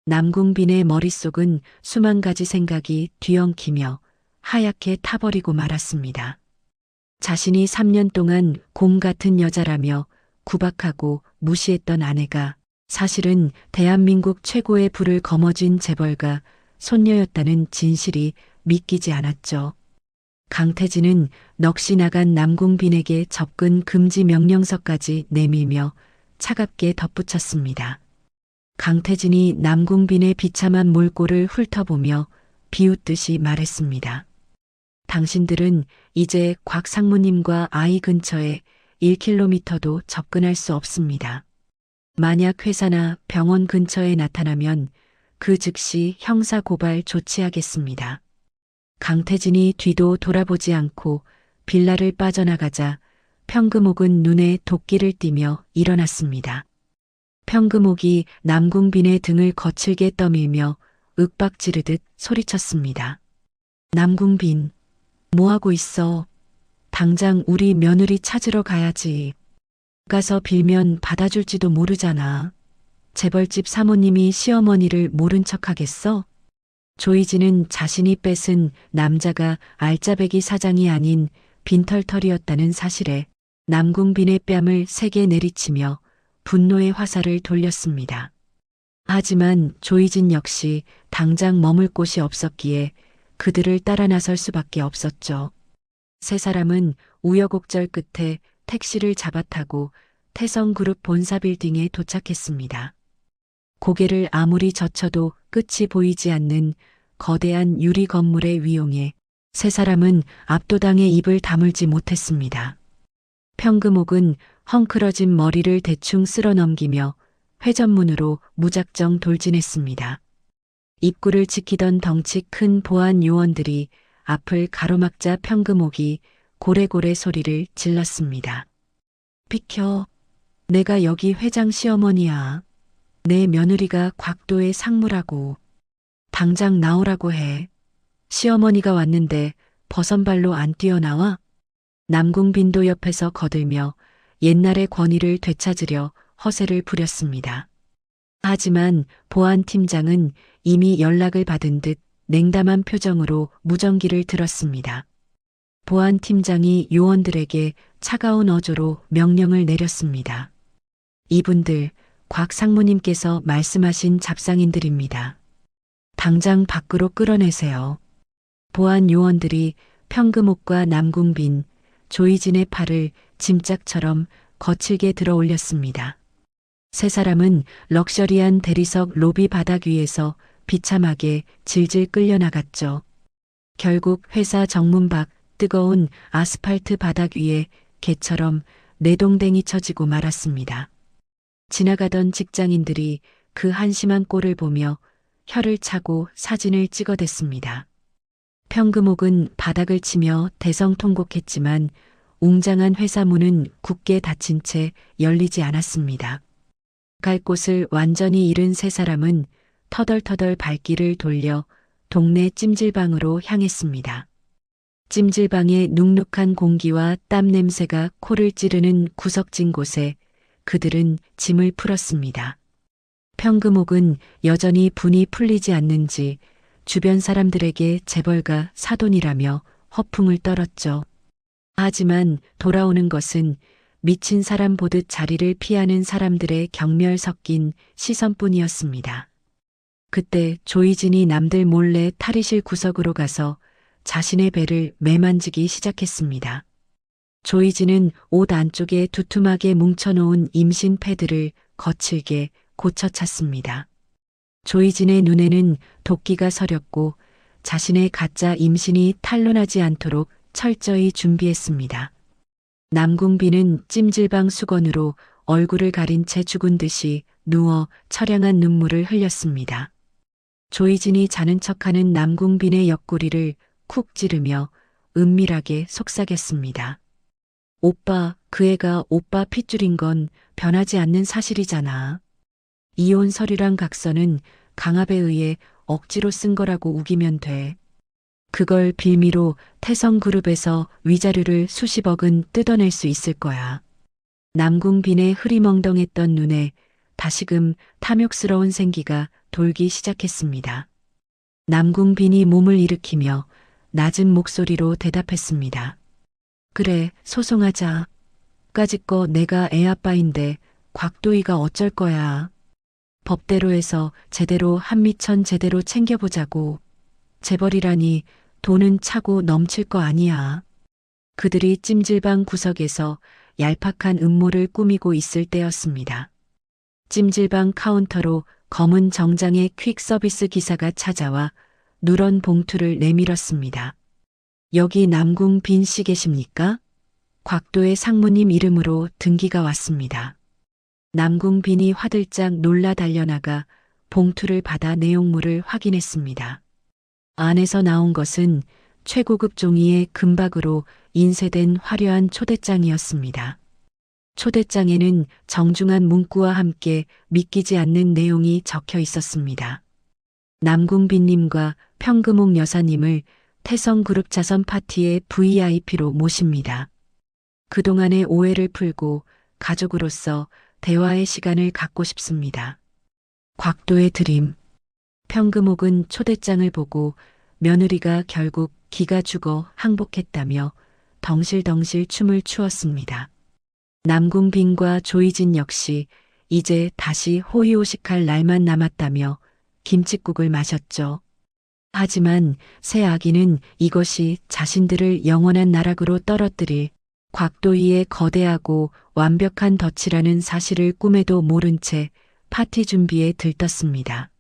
남궁빈의 머릿속은 수만 가지 생각이 뒤엉키며 하얗게 타버리고 말았습니다. 자신이 3년 동안 곰 같은 여자라며 구박하고 무시했던 아내가 사실은 대한민국 최고의 부를 거머쥔 재벌가 손녀였다는 진실이 믿기지 않았죠. 강태진은 넋이 나간 남궁빈에게 접근 금지 명령서까지 내밀며 차갑게 덧붙였습니다. 강태진이 남궁빈의 비참한 몰골을 훑어보며 비웃듯이 말했습니다. 당신들은 이제 곽 상무님과 아이 근처에 1km도 접근할 수 없습니다. 만약 회사나 병원 근처에 나타나면 그 즉시 형사고발 조치하겠습니다. 강태진이 뒤도 돌아보지 않고 빌라를 빠져나가자 평금옥은 눈에 도끼를 띠며 일어났습니다. 평금옥이 남궁빈의 등을 거칠게 떠밀며 윽박 지르듯 소리쳤습니다. 남궁빈, 뭐하고 있어? 당장 우리 며느리 찾으러 가야지. 가서 빌면 받아줄지도 모르잖아. 재벌집 사모님이 시어머니를 모른 척하겠어? 조이진은 자신이 뺏은 남자가 알짜배기 사장이 아닌 빈털털이었다는 사실에 남궁빈의 뺨을 세게 내리치며 분노의 화살을 돌렸습니다. 하지만 조이진 역시 당장 머물 곳이 없었기에 그들을 따라 나설 수밖에 없었죠. 세 사람은 우여곡절 끝에 택시를 잡아타고 태성그룹 본사 빌딩에 도착했습니다. 고개를 아무리 젖혀도 끝이 보이지 않는 거대한 유리 건물의 위용에 세 사람은 압도당해 입을 다물지 못했습니다. 평금옥은 헝클어진 머리를 대충 쓸어 넘기며 회전문으로 무작정 돌진했습니다. 입구를 지키던 덩치 큰 보안 요원들이 앞을 가로막자 평금옥이 고래고래 소리를 질렀습니다. 비켜. 내가 여기 회장 시어머니야. 내 며느리가 곽도의 상무라고. 당장 나오라고 해. 시어머니가 왔는데 버선발로 안 뛰어나와? 남궁빈도 옆에서 거들며 옛날의 권위를 되찾으려 허세를 부렸습니다. 하지만 보안팀장은 이미 연락을 받은 듯 냉담한 표정으로 무전기를 들었습니다. 보안팀장이 요원들에게 차가운 어조로 명령을 내렸습니다. 이분들 곽 상무님께서 말씀하신 잡상인들입니다. 당장 밖으로 끌어내세요. 보안 요원들이 평금옥과 남궁빈, 조이진의 팔을 짐짝처럼 거칠게 들어 올렸습니다. 세 사람은 럭셔리한 대리석 로비 바닥 위에서 비참하게 질질 끌려나갔죠. 결국 회사 정문 밖 뜨거운 아스팔트 바닥 위에 개처럼 내동댕이 쳐지고 말았습니다. 지나가던 직장인들이 그 한심한 꼴을 보며 혀를 차고 사진을 찍어댔습니다. 평금옥은 바닥을 치며 대성통곡했지만 웅장한 회사 문은 굳게 닫힌 채 열리지 않았습니다. 갈 곳을 완전히 잃은 세 사람은 터덜터덜 발길을 돌려 동네 찜질방으로 향했습니다. 찜질방의 눅눅한 공기와 땀 냄새가 코를 찌르는 구석진 곳에 그들은 짐을 풀었습니다. 평금옥은 여전히 분이 풀리지 않는지 주변 사람들에게 재벌가 사돈이라며 허풍을 떨었죠. 하지만 돌아오는 것은 미친 사람 보듯 자리를 피하는 사람들의 경멸 섞인 시선뿐이었습니다. 그때 조이진이 남들 몰래 탈의실 구석으로 가서 자신의 배를 매만지기 시작했습니다. 조이진은 옷 안쪽에 두툼하게 뭉쳐놓은 임신 패드를 거칠게 고쳐 찾습니다. 조이진의 눈에는 도끼가 서렸고 자신의 가짜 임신이 탄로나지 않도록 철저히 준비했습니다. 남궁빈은 찜질방 수건으로 얼굴을 가린 채 죽은 듯이 누워 처량한 눈물을 흘렸습니다. 조이진이 자는 척하는 남궁빈의 옆구리를 쿡 찌르며 은밀하게 속삭였습니다. 오빠, 그 애가 오빠 핏줄인 건 변하지 않는 사실이잖아. 이혼 서류랑 각서는 강압에 의해 억지로 쓴 거라고 우기면 돼. 그걸 빌미로 태성그룹에서 위자료를 수십억은 뜯어낼 수 있을 거야. 남궁빈의 흐리멍덩했던 눈에 다시금 탐욕스러운 생기가 돌기 시작했습니다. 남궁빈이 몸을 일으키며 낮은 목소리로 대답했습니다. 그래, 소송하자. 까짓 거 내가 애 아빠인데 곽도희가 어쩔 거야. 법대로 해서 제대로 한미천 제대로 챙겨보자고. 재벌이라니 돈은 차고 넘칠 거 아니야. 그들이 찜질방 구석에서 얄팍한 음모를 꾸미고 있을 때였습니다. 찜질방 카운터로 검은 정장의 퀵 서비스 기사가 찾아와 누런 봉투를 내밀었습니다. 여기 남궁빈 씨 계십니까? 곽도의 상무님 이름으로 등기가 왔습니다. 남궁빈이 화들짝 놀라 달려나가 봉투를 받아 내용물을 확인했습니다. 안에서 나온 것은 최고급 종이의 금박으로 인쇄된 화려한 초대장이었습니다. 초대장에는 정중한 문구와 함께 믿기지 않는 내용이 적혀 있었습니다. 남궁빈님과 평금옥 여사님을 태성그룹 자선 파티의 VIP로 모십니다. 그동안의 오해를 풀고 가족으로서 대화의 시간을 갖고 싶습니다. 곽도의 드림. 평금옥은 초대장을 보고 며느리가 결국 기가 죽어 항복했다며 덩실덩실 춤을 추었습니다. 남궁빈과 조이진 역시 이제 다시 호의호식할 날만 남았다며 김칫국을 마셨죠. 하지만 새 아기는 이것이 자신들을 영원한 나락으로 떨어뜨릴 곽도희의 거대하고 완벽한 덫이라는 사실을 꿈에도 모른 채 파티 준비에 들떴습니다.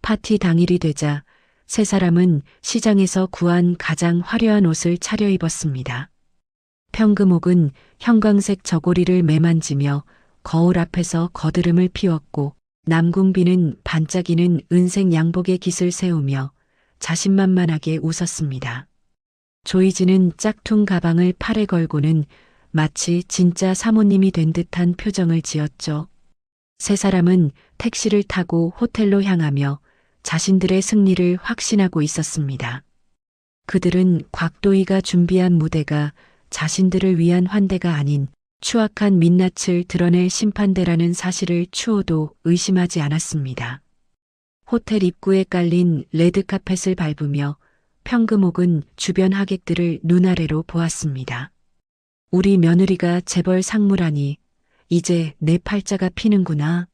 파티 당일이 되자 세 사람은 시장에서 구한 가장 화려한 옷을 차려입었습니다. 평금옥은 형광색 저고리를 매만지며 거울 앞에서 거드름을 피웠고 남궁빈은 반짝이는 은색 양복의 깃을 세우며 자신만만하게 웃었습니다. 조이진은 짝퉁 가방을 팔에 걸고는 마치 진짜 사모님이 된 듯한 표정을 지었죠. 세 사람은 택시를 타고 호텔로 향하며 자신들의 승리를 확신하고 있었습니다. 그들은 곽도희가 준비한 무대가 자신들을 위한 환대가 아닌 추악한 민낯을 드러낼 심판대라는 사실을 추호도 의심하지 않았습니다. 호텔 입구에 깔린 레드카펫을 밟으며 평금옥은 주변 하객들을 눈아래로 보았습니다. 우리 며느리가 재벌 상무라니 이제 내 팔자가 피는구나.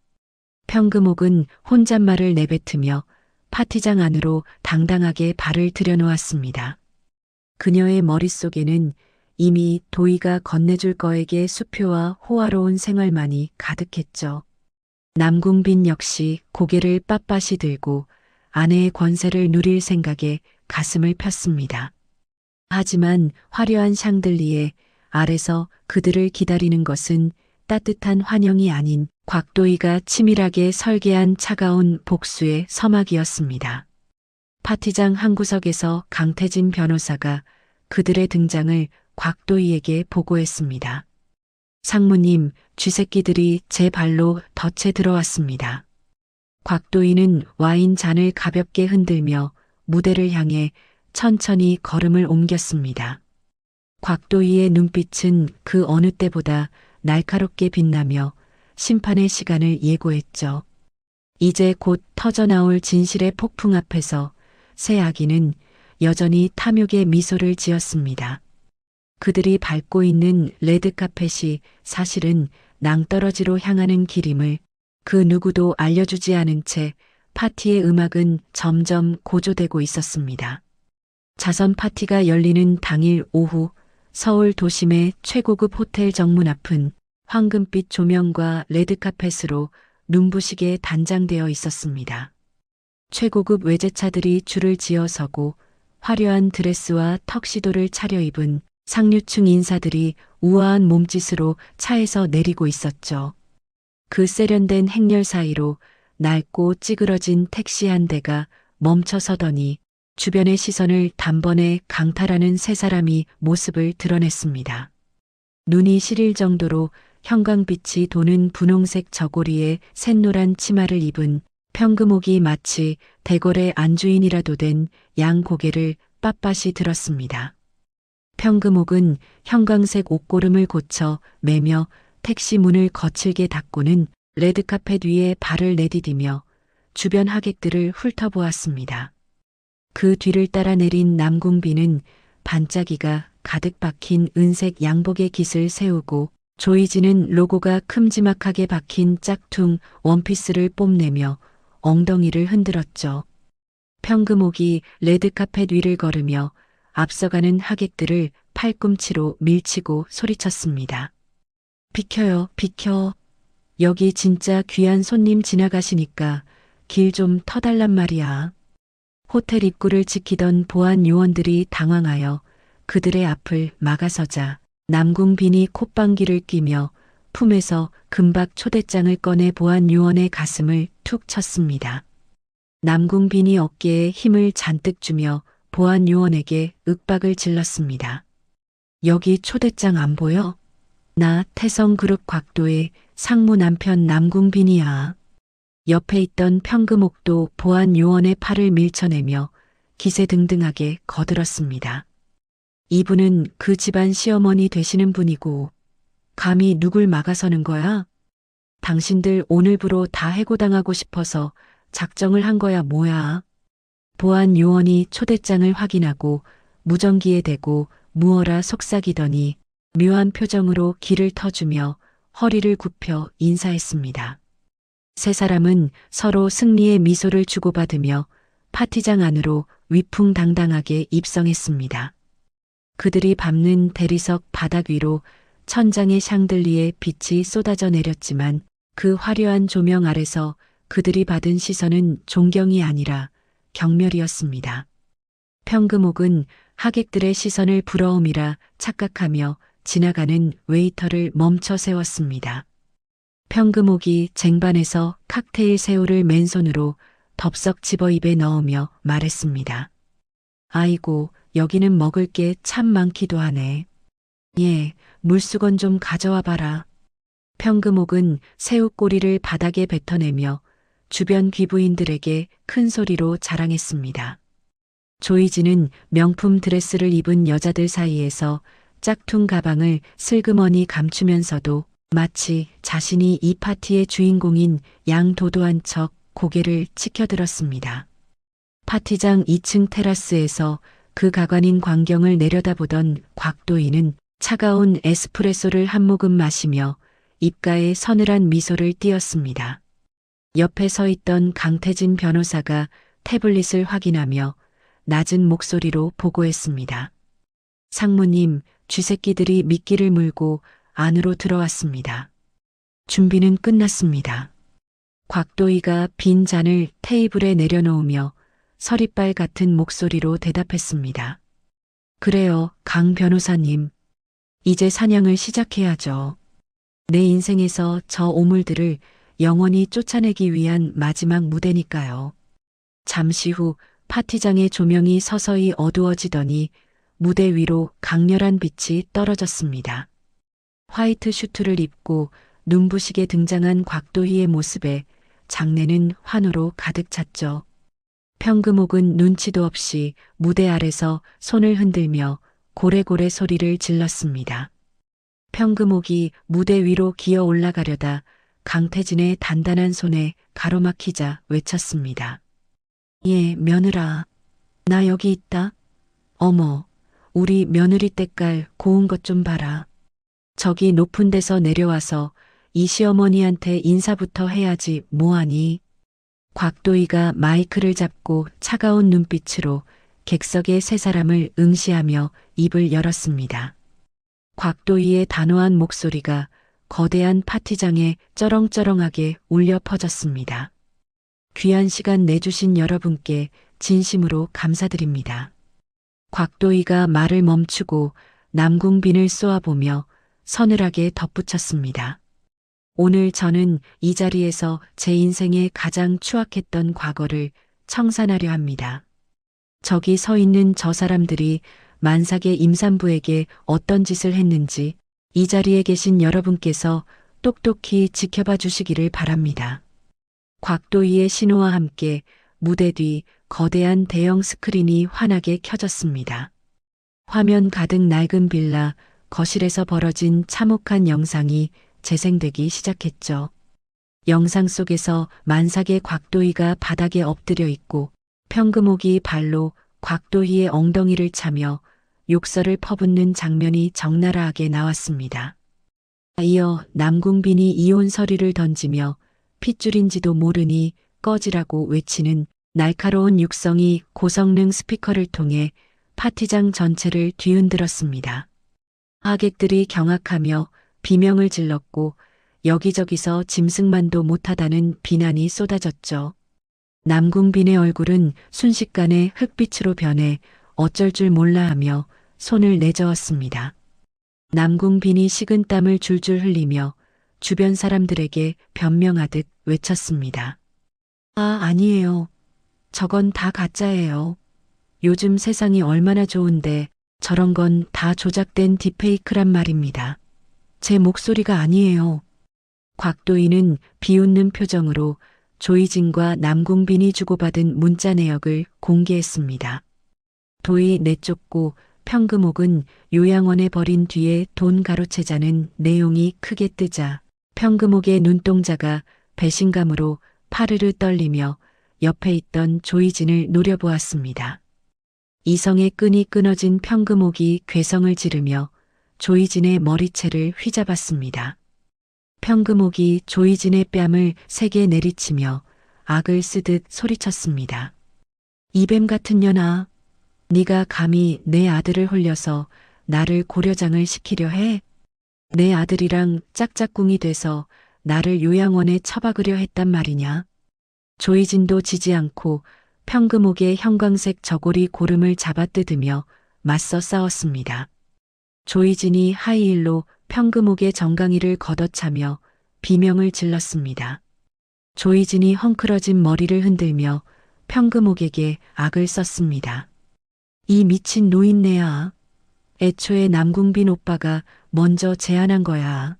평금옥은 혼잣말을 내뱉으며 파티장 안으로 당당하게 발을 들여놓았습니다. 그녀의 머릿속에는 이미 도희가 건네줄 거에게 수표와 호화로운 생활만이 가득했죠. 남궁빈 역시 고개를 빳빳이 들고 아내의 권세를 누릴 생각에 가슴을 폈습니다. 하지만 화려한 샹들리에 아래서 그들을 기다리는 것은 따뜻한 환영이 아닌 곽도희가 치밀하게 설계한 차가운 복수의 서막이었습니다. 파티장 한 구석에서 강태진 변호사가 그들의 등장을 곽도희에게 보고했습니다. 상무님, 쥐새끼들이 제 발로 덫에 들어왔습니다. 곽도희는 와인 잔을 가볍게 흔들며 무대를 향해 천천히 걸음을 옮겼습니다. 곽도희의 눈빛은 그 어느 때보다 날카롭게 빛나며 심판의 시간을 예고했죠. 이제 곧 터져나올 진실의 폭풍 앞에서 새 아기는 여전히 탐욕의 미소를 지었습니다. 그들이 밟고 있는 레드카펫이 사실은 낭떠러지로 향하는 길임을 그 누구도 알려주지 않은 채 파티의 음악은 점점 고조되고 있었습니다. 자선 파티가 열리는 당일 오후 서울 도심의 최고급 호텔 정문 앞은 황금빛 조명과 레드카펫으로 눈부시게 단장되어 있었습니다. 최고급 외제차들이 줄을 지어서고 화려한 드레스와 턱시도를 차려입은 상류층 인사들이 우아한 몸짓으로 차에서 내리고 있었죠. 그 세련된 행렬 사이로 낡고 찌그러진 택시 한 대가 멈춰서더니 주변의 시선을 단번에 강탈하는 세 사람이 모습을 드러냈습니다. 눈이 시릴 정도로 형광빛이 도는 분홍색 저고리에 샛노란 치마를 입은 평금옥이 마치 대궐의 안주인이라도 된 양 고개를 빳빳이 들었습니다. 평금옥은 형광색 옷고름을 고쳐 매며 택시 문을 거칠게 닫고는 레드카펫 위에 발을 내디디며 주변 하객들을 훑어보았습니다. 그 뒤를 따라 내린 남궁비는 반짝이가 가득 박힌 은색 양복의 깃을 세우고 조이지는 로고가 큼지막하게 박힌 짝퉁 원피스를 뽐내며 엉덩이를 흔들었죠. 평금옥이 레드카펫 위를 걸으며 앞서가는 하객들을 팔꿈치로 밀치고 소리쳤습니다. 비켜요, 비켜. 여기 진짜 귀한 손님 지나가시니까 길 좀 터달란 말이야. 호텔 입구를 지키던 보안 요원들이 당황하여 그들의 앞을 막아서자 남궁빈이 콧방귀를 뀌며 품에서 금박 초대장을 꺼내 보안 요원의 가슴을 툭 쳤습니다. 남궁빈이 어깨에 힘을 잔뜩 주며 보안 요원에게 윽박을 질렀습니다. 여기 초대장 안 보여? 나 태성그룹 곽도의 상무 남편 남궁빈이야. 옆에 있던 평금옥도 보안 요원의 팔을 밀쳐내며 기세등등하게 거들었습니다. 이분은 그 집안 시어머니 되시는 분이고 감히 누굴 막아서는 거야? 당신들 오늘부로 다 해고당하고 싶어서 작정을 한 거야 뭐야? 보안 요원이 초대장을 확인하고 무전기에 대고 무어라 속삭이더니 묘한 표정으로 기를 터주며 허리를 굽혀 인사했습니다. 세 사람은 서로 승리의 미소를 주고받으며 파티장 안으로 위풍당당하게 입성했습니다. 그들이 밟는 대리석 바닥 위로 천장의 샹들리에 빛이 쏟아져 내렸지만 그 화려한 조명 아래서 그들이 받은 시선은 존경이 아니라 경멸이었습니다. 평금옥은 하객들의 시선을 부러움이라 착각하며 지나가는 웨이터를 멈춰 세웠습니다. 평금옥이 쟁반에서 칵테일 새우를 맨손으로 덥석 집어 입에 넣으며 말했습니다. 아이고, 여기는 먹을 게 참 많기도 하네. 예, 물수건 좀 가져와 봐라. 평금옥은 새우 꼬리를 바닥에 뱉어내며 주변 귀부인들에게 큰 소리로 자랑했습니다. 조이지는 명품 드레스를 입은 여자들 사이에서 짝퉁 가방을 슬그머니 감추면서도 마치 자신이 이 파티의 주인공인 양도도한 척 고개를 치켜들었습니다. 파티장 2층 테라스에서 그 가관인 광경을 내려다보던 곽도인은 차가운 에스프레소를 한 모금 마시며 입가에 서늘한 미소를 띄었습니다. 옆에 서 있던 강태진 변호사가 태블릿을 확인하며 낮은 목소리로 보고했습니다. 상무님, 쥐새끼들이 미끼를 물고 안으로 들어왔습니다. 준비는 끝났습니다. 곽도희가 빈 잔을 테이블에 내려놓으며 서리빨 같은 목소리로 대답했습니다. 그래요, 강 변호사님. 이제 사냥을 시작해야죠. 내 인생에서 저 오물들을 영원히 쫓아내기 위한 마지막 무대니까요. 잠시 후 파티장의 조명이 서서히 어두워지더니 무대 위로 강렬한 빛이 떨어졌습니다. 화이트 슈트를 입고 눈부시게 등장한 곽도희의 모습에 장내는 환호로 가득 찼죠. 평금옥은 눈치도 없이 무대 아래서 손을 흔들며 고래고래 소리를 질렀습니다. 평금옥이 무대 위로 기어 올라가려다 강태진의 단단한 손에 가로막히자 외쳤습니다. 예, 며느라. 나 여기 있다. 어머, 우리 며느리 때깔 고운 것 좀 봐라. 저기 높은 데서 내려와서 이 시어머니한테 인사부터 해야지 뭐하니. 곽도희가 마이크를 잡고 차가운 눈빛으로 객석의 세 사람을 응시하며 입을 열었습니다. 곽도희의 단호한 목소리가 거대한 파티장에 쩌렁쩌렁하게 울려 퍼졌습니다. 귀한 시간 내주신 여러분께 진심으로 감사드립니다. 곽도희가 말을 멈추고 남궁빈을 쏘아보며 서늘하게 덧붙였습니다. 오늘 저는 이 자리에서 제 인생의 가장 추악했던 과거를 청산하려 합니다. 저기 서 있는 저 사람들이 만삭의 임산부에게 어떤 짓을 했는지 이 자리에 계신 여러분께서 똑똑히 지켜봐 주시기를 바랍니다. 곽도희의 신호와 함께 무대 뒤 거대한 대형 스크린이 환하게 켜졌습니다. 화면 가득 낡은 빌라, 거실에서 벌어진 참혹한 영상이 재생되기 시작했죠. 영상 속에서 만삭의 곽도희가 바닥에 엎드려 있고 평금옥이 발로 곽도희의 엉덩이를 차며 욕설을 퍼붓는 장면이 적나라하게 나왔습니다. 이어 남궁빈이 이혼 서리를 던지며 핏줄인지도 모르니 꺼지라고 외치는 날카로운 육성이 고성능 스피커를 통해 파티장 전체를 뒤흔들었습니다. 하객들이 경악하며 비명을 질렀고 여기저기서 짐승만도 못하다는 비난이 쏟아졌죠. 남궁빈의 얼굴은 순식간에 흑빛으로 변해 어쩔 줄 몰라 하며 손을 내저었습니다. 남궁빈이 식은 땀을 줄줄 흘리며 주변 사람들에게 변명하듯 외쳤습니다. 아니에요. 저건 다 가짜예요. 요즘 세상이 얼마나 좋은데 저런 건 다 조작된 딥페이크란 말입니다. 제 목소리가 아니에요. 곽도희는 비웃는 표정으로 조이진과 남궁빈이 주고받은 문자 내역을 공개했습니다. 도희 내쫓고 평금옥은 요양원에 버린 뒤에 돈 가로채자는 내용이 크게 뜨자 평금옥의 눈동자가 배신감으로 파르르 떨리며 옆에 있던 조이진을 노려보았습니다. 이성의 끈이 끊어진 평금옥이 괴성을 지르며 조이진의 머리채를 휘잡았습니다. 평금옥이 조이진의 뺨을 세게 내리치며 악을 쓰듯 소리쳤습니다. 이뱀 같은 년아, 네가 감히 내 아들을 홀려서 나를 고려장을 시키려 해? 내 아들이랑 짝짝꿍이 돼서 나를 요양원에 처박으려 했단 말이냐? 조이진도 지지 않고 평금옥의 형광색 저고리 고름을 잡아뜯으며 맞서 싸웠습니다. 조이진이 하이힐로 평금옥의 정강이를 걷어차며 비명을 질렀습니다. 조이진이 헝클어진 머리를 흔들며 평금옥에게 악을 썼습니다. 이 미친 노인네야. 애초에 남궁빈 오빠가 먼저 제안한 거야.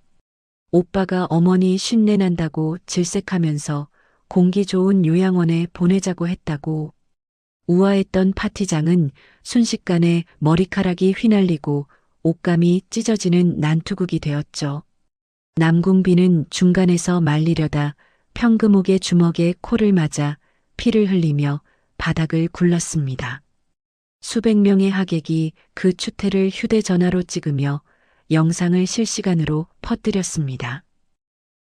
오빠가 어머니 쉰내 난다고 질색하면서 공기 좋은 요양원에 보내자고 했다고. 우아했던 파티장은 순식간에 머리카락이 휘날리고 옷감이 찢어지는 난투극이 되었죠. 남궁빈은 중간에서 말리려다 평금옥의 주먹에 코를 맞아 피를 흘리며 바닥을 굴렀습니다. 수백 명의 하객이 그 추태를 휴대전화로 찍으며 영상을 실시간으로 퍼뜨렸습니다.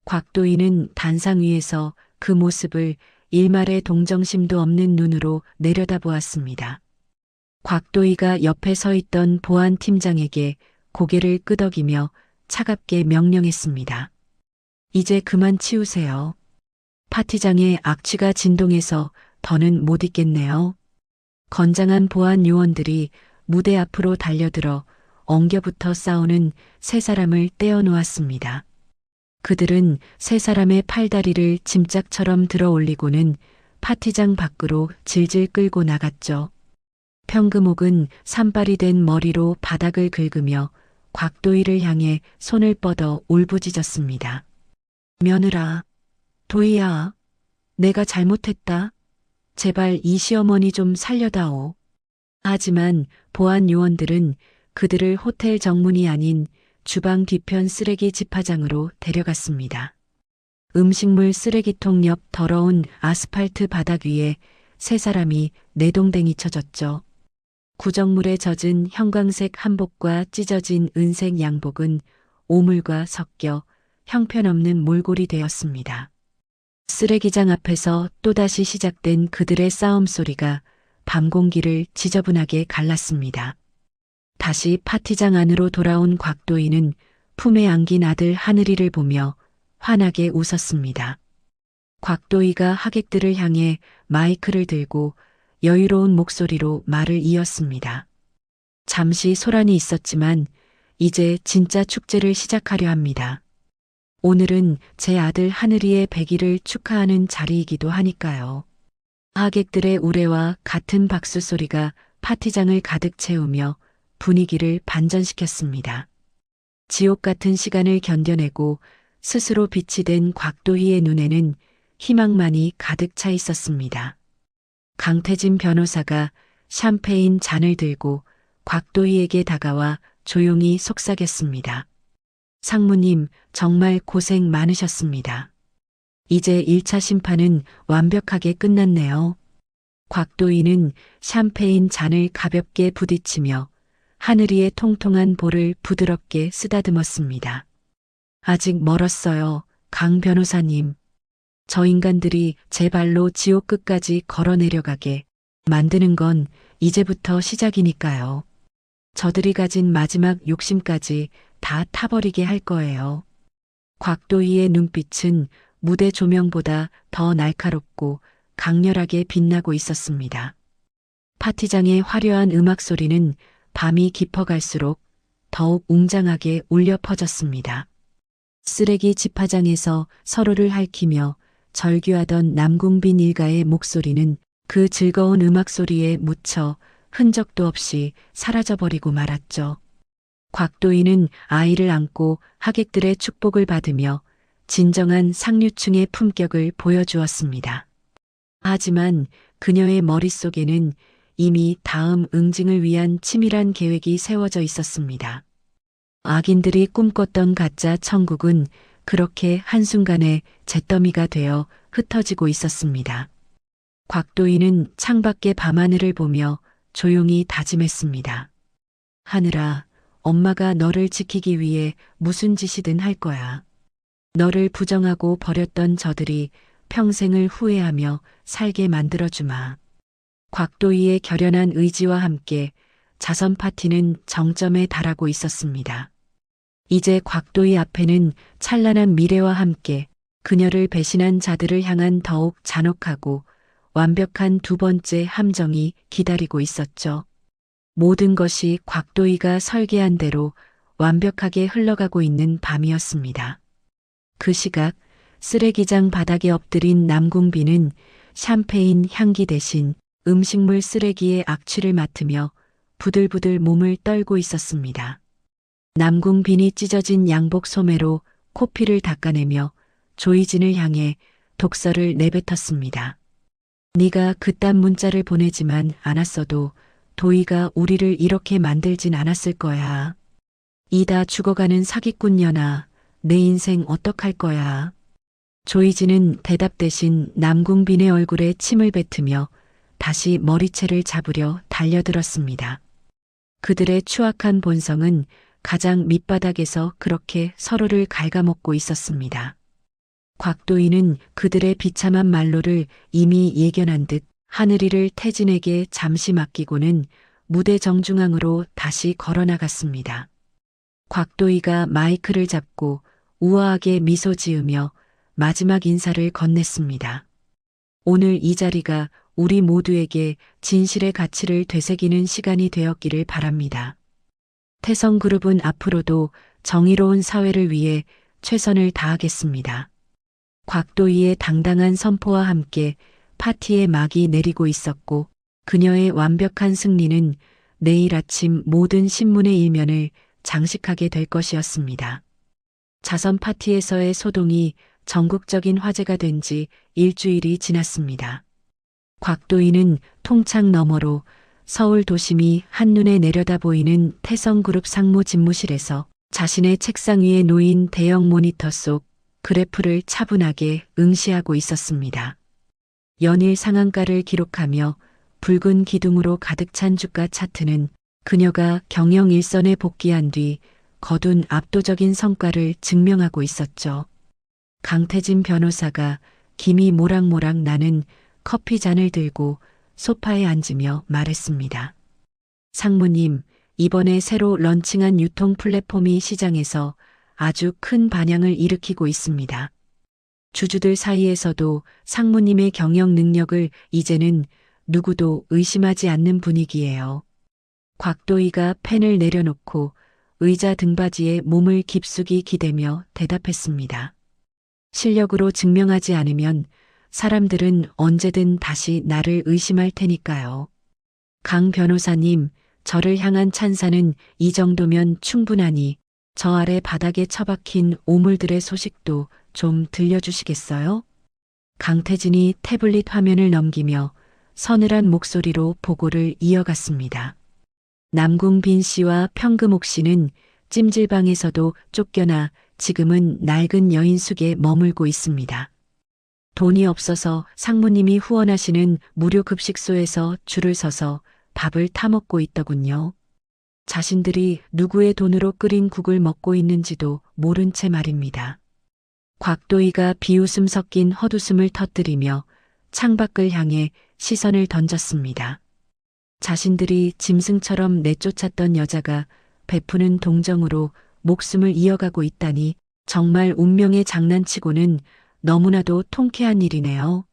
곽도희는 단상 위에서 그 모습을 일말의 동정심도 없는 눈으로 내려다보았습니다. 곽도희가 옆에 서 있던 보안 팀장에게 고개를 끄덕이며 차갑게 명령했습니다. 이제 그만 치우세요. 파티장에 악취가 진동해서 더는 못 있겠네요. 건장한 보안 요원들이 무대 앞으로 달려들어 엉겨붙어 싸우는 세 사람을 떼어놓았습니다. 그들은 세 사람의 팔다리를 짐짝처럼 들어 올리고는 파티장 밖으로 질질 끌고 나갔죠. 평금옥은 산발이 된 머리로 바닥을 긁으며 곽도희를 향해 손을 뻗어 울부짖었습니다. 며느라, 도희야, 내가 잘못했다. 제발 이 시어머니 좀 살려다오. 하지만 보안 요원들은 그들을 호텔 정문이 아닌 주방 뒤편 쓰레기 집화장으로 데려갔습니다. 음식물 쓰레기통 옆 더러운 아스팔트 바닥 위에 세 사람이 내동댕이 쳐졌죠. 구정물에 젖은 형광색 한복과 찢어진 은색 양복은 오물과 섞여 형편없는 몰골이 되었습니다. 쓰레기장 앞에서 또다시 시작된 그들의 싸움 소리가 밤 공기를 지저분하게 갈랐습니다. 다시 파티장 안으로 돌아온 곽도희는 품에 안긴 아들 하늘이를 보며 환하게 웃었습니다. 곽도희가 하객들을 향해 마이크를 들고 여유로운 목소리로 말을 이었습니다. 잠시 소란이 있었지만 이제 진짜 축제를 시작하려 합니다. 오늘은 제 아들 하늘이의 100일을 축하하는 자리이기도 하니까요. 하객들의 우레와 같은 박수 소리가 파티장을 가득 채우며 분위기를 반전시켰습니다. 지옥 같은 시간을 견뎌내고 스스로 빛이 된 곽도희의 눈에는 희망만이 가득 차 있었습니다. 강태진 변호사가 샴페인 잔을 들고 곽도희에게 다가와 조용히 속삭였습니다. 상무님, 정말 고생 많으셨습니다. 이제 1차 심판은 완벽하게 끝났네요. 곽도희는 샴페인 잔을 가볍게 부딪히며 하늘이의 통통한 볼을 부드럽게 쓰다듬었습니다. 아직 멀었어요, 강 변호사님. 저 인간들이 제 발로 지옥 끝까지 걸어 내려가게 만드는 건 이제부터 시작이니까요. 저들이 가진 마지막 욕심까지 다 타버리게 할 거예요. 곽도희의 눈빛은 무대 조명보다 더 날카롭고 강렬하게 빛나고 있었습니다. 파티장의 화려한 음악 소리는 밤이 깊어갈수록 더욱 웅장하게 울려 퍼졌습니다. 쓰레기 집화장에서 서로를 핥히며 절규하던 남궁빈 일가의 목소리는 그 즐거운 음악 소리에 묻혀 흔적도 없이 사라져버리고 말았죠. 곽도희는 아이를 안고 하객들의 축복을 받으며 진정한 상류층의 품격을 보여주었습니다. 하지만 그녀의 머릿속에는 이미 다음 응징을 위한 치밀한 계획이 세워져 있었습니다. 악인들이 꿈꿨던 가짜 천국은 그렇게 한순간에 잿더미가 되어 흩어지고 있었습니다. 곽도희는 창밖의 밤하늘을 보며 조용히 다짐했습니다. 하늘아, 엄마가 너를 지키기 위해 무슨 짓이든 할 거야. 너를 부정하고 버렸던 저들이 평생을 후회하며 살게 만들어주마. 곽도희의 결연한 의지와 함께 자선 파티는 정점에 달하고 있었습니다. 이제 곽도희 앞에는 찬란한 미래와 함께 그녀를 배신한 자들을 향한 더욱 잔혹하고 완벽한 두 번째 함정이 기다리고 있었죠. 모든 것이 곽도희가 설계한 대로 완벽하게 흘러가고 있는 밤이었습니다. 그 시각 쓰레기장 바닥에 엎드린 남궁빈은 샴페인 향기 대신 음식물 쓰레기의 악취를 맡으며 부들부들 몸을 떨고 있었습니다. 남궁빈이 찢어진 양복 소매로 코피를 닦아내며 조이진을 향해 독설을 내뱉었습니다. 네가 그딴 문자를 보내지만 않았어도 도희가 우리를 이렇게 만들진 않았을 거야. 이다 죽어가는 사기꾼년아, 내 인생 어떡할 거야. 조이진은 대답 대신 남궁빈의 얼굴에 침을 뱉으며 다시 머리채를 잡으려 달려들었습니다. 그들의 추악한 본성은 가장 밑바닥에서 그렇게 서로를 갉아먹고 있었습니다. 곽도희는 그들의 비참한 말로를 이미 예견한 듯 하늘이를 태진에게 잠시 맡기고는 무대 정중앙으로 다시 걸어나갔습니다. 곽도희가 마이크를 잡고 우아하게 미소 지으며 마지막 인사를 건넸습니다. 오늘 이 자리가 우리 모두에게 진실의 가치를 되새기는 시간이 되었기를 바랍니다. 태성그룹은 앞으로도 정의로운 사회를 위해 최선을 다하겠습니다. 곽도희의 당당한 선포와 함께 파티의 막이 내리고 있었고 그녀의 완벽한 승리는 내일 아침 모든 신문의 일면을 장식하게 될 것이었습니다. 자선 파티에서의 소동이 전국적인 화제가 된 지 일주일이 지났습니다. 곽도희는 통창 너머로 서울 도심이 한눈에 내려다 보이는 태성그룹 상무 집무실에서 자신의 책상 위에 놓인 대형 모니터 속 그래프를 차분하게 응시하고 있었습니다. 연일 상한가를 기록하며 붉은 기둥으로 가득 찬 주가 차트는 그녀가 경영 일선에 복귀한 뒤 거둔 압도적인 성과를 증명하고 있었죠. 강태진 변호사가 김이 모락모락 나는 커피 잔을 들고 소파에 앉으며 말했습니다. 상무님, 이번에 새로 런칭한 유통 플랫폼이 시장에서 아주 큰 반향을 일으키고 있습니다. 주주들 사이에서도 상무님의 경영 능력을 이제는 누구도 의심하지 않는 분위기예요. 곽도희가 펜을 내려놓고 의자 등받이에 몸을 깊숙이 기대며 대답했습니다. 실력으로 증명하지 않으면 사람들은 언제든 다시 나를 의심할 테니까요. 강 변호사님, 저를 향한 찬사는 이 정도면 충분하니 저 아래 바닥에 처박힌 오물들의 소식도 좀 들려주시겠어요? 강태진이 태블릿 화면을 넘기며 서늘한 목소리로 보고를 이어갔습니다. 남궁빈 씨와 평금옥 씨는 찜질방에서도 쫓겨나 지금은 낡은 여인숙에 머물고 있습니다. 돈이 없어서 상무님이 후원하시는 무료 급식소에서 줄을 서서 밥을 타먹고 있더군요. 자신들이 누구의 돈으로 끓인 국을 먹고 있는지도 모른 채 말입니다. 곽도희가 비웃음 섞인 헛웃음을 터뜨리며 창밖을 향해 시선을 던졌습니다. 자신들이 짐승처럼 내쫓았던 여자가 베푸는 동정으로 목숨을 이어가고 있다니 정말 운명의 장난치고는 너무나도 통쾌한 일이네요.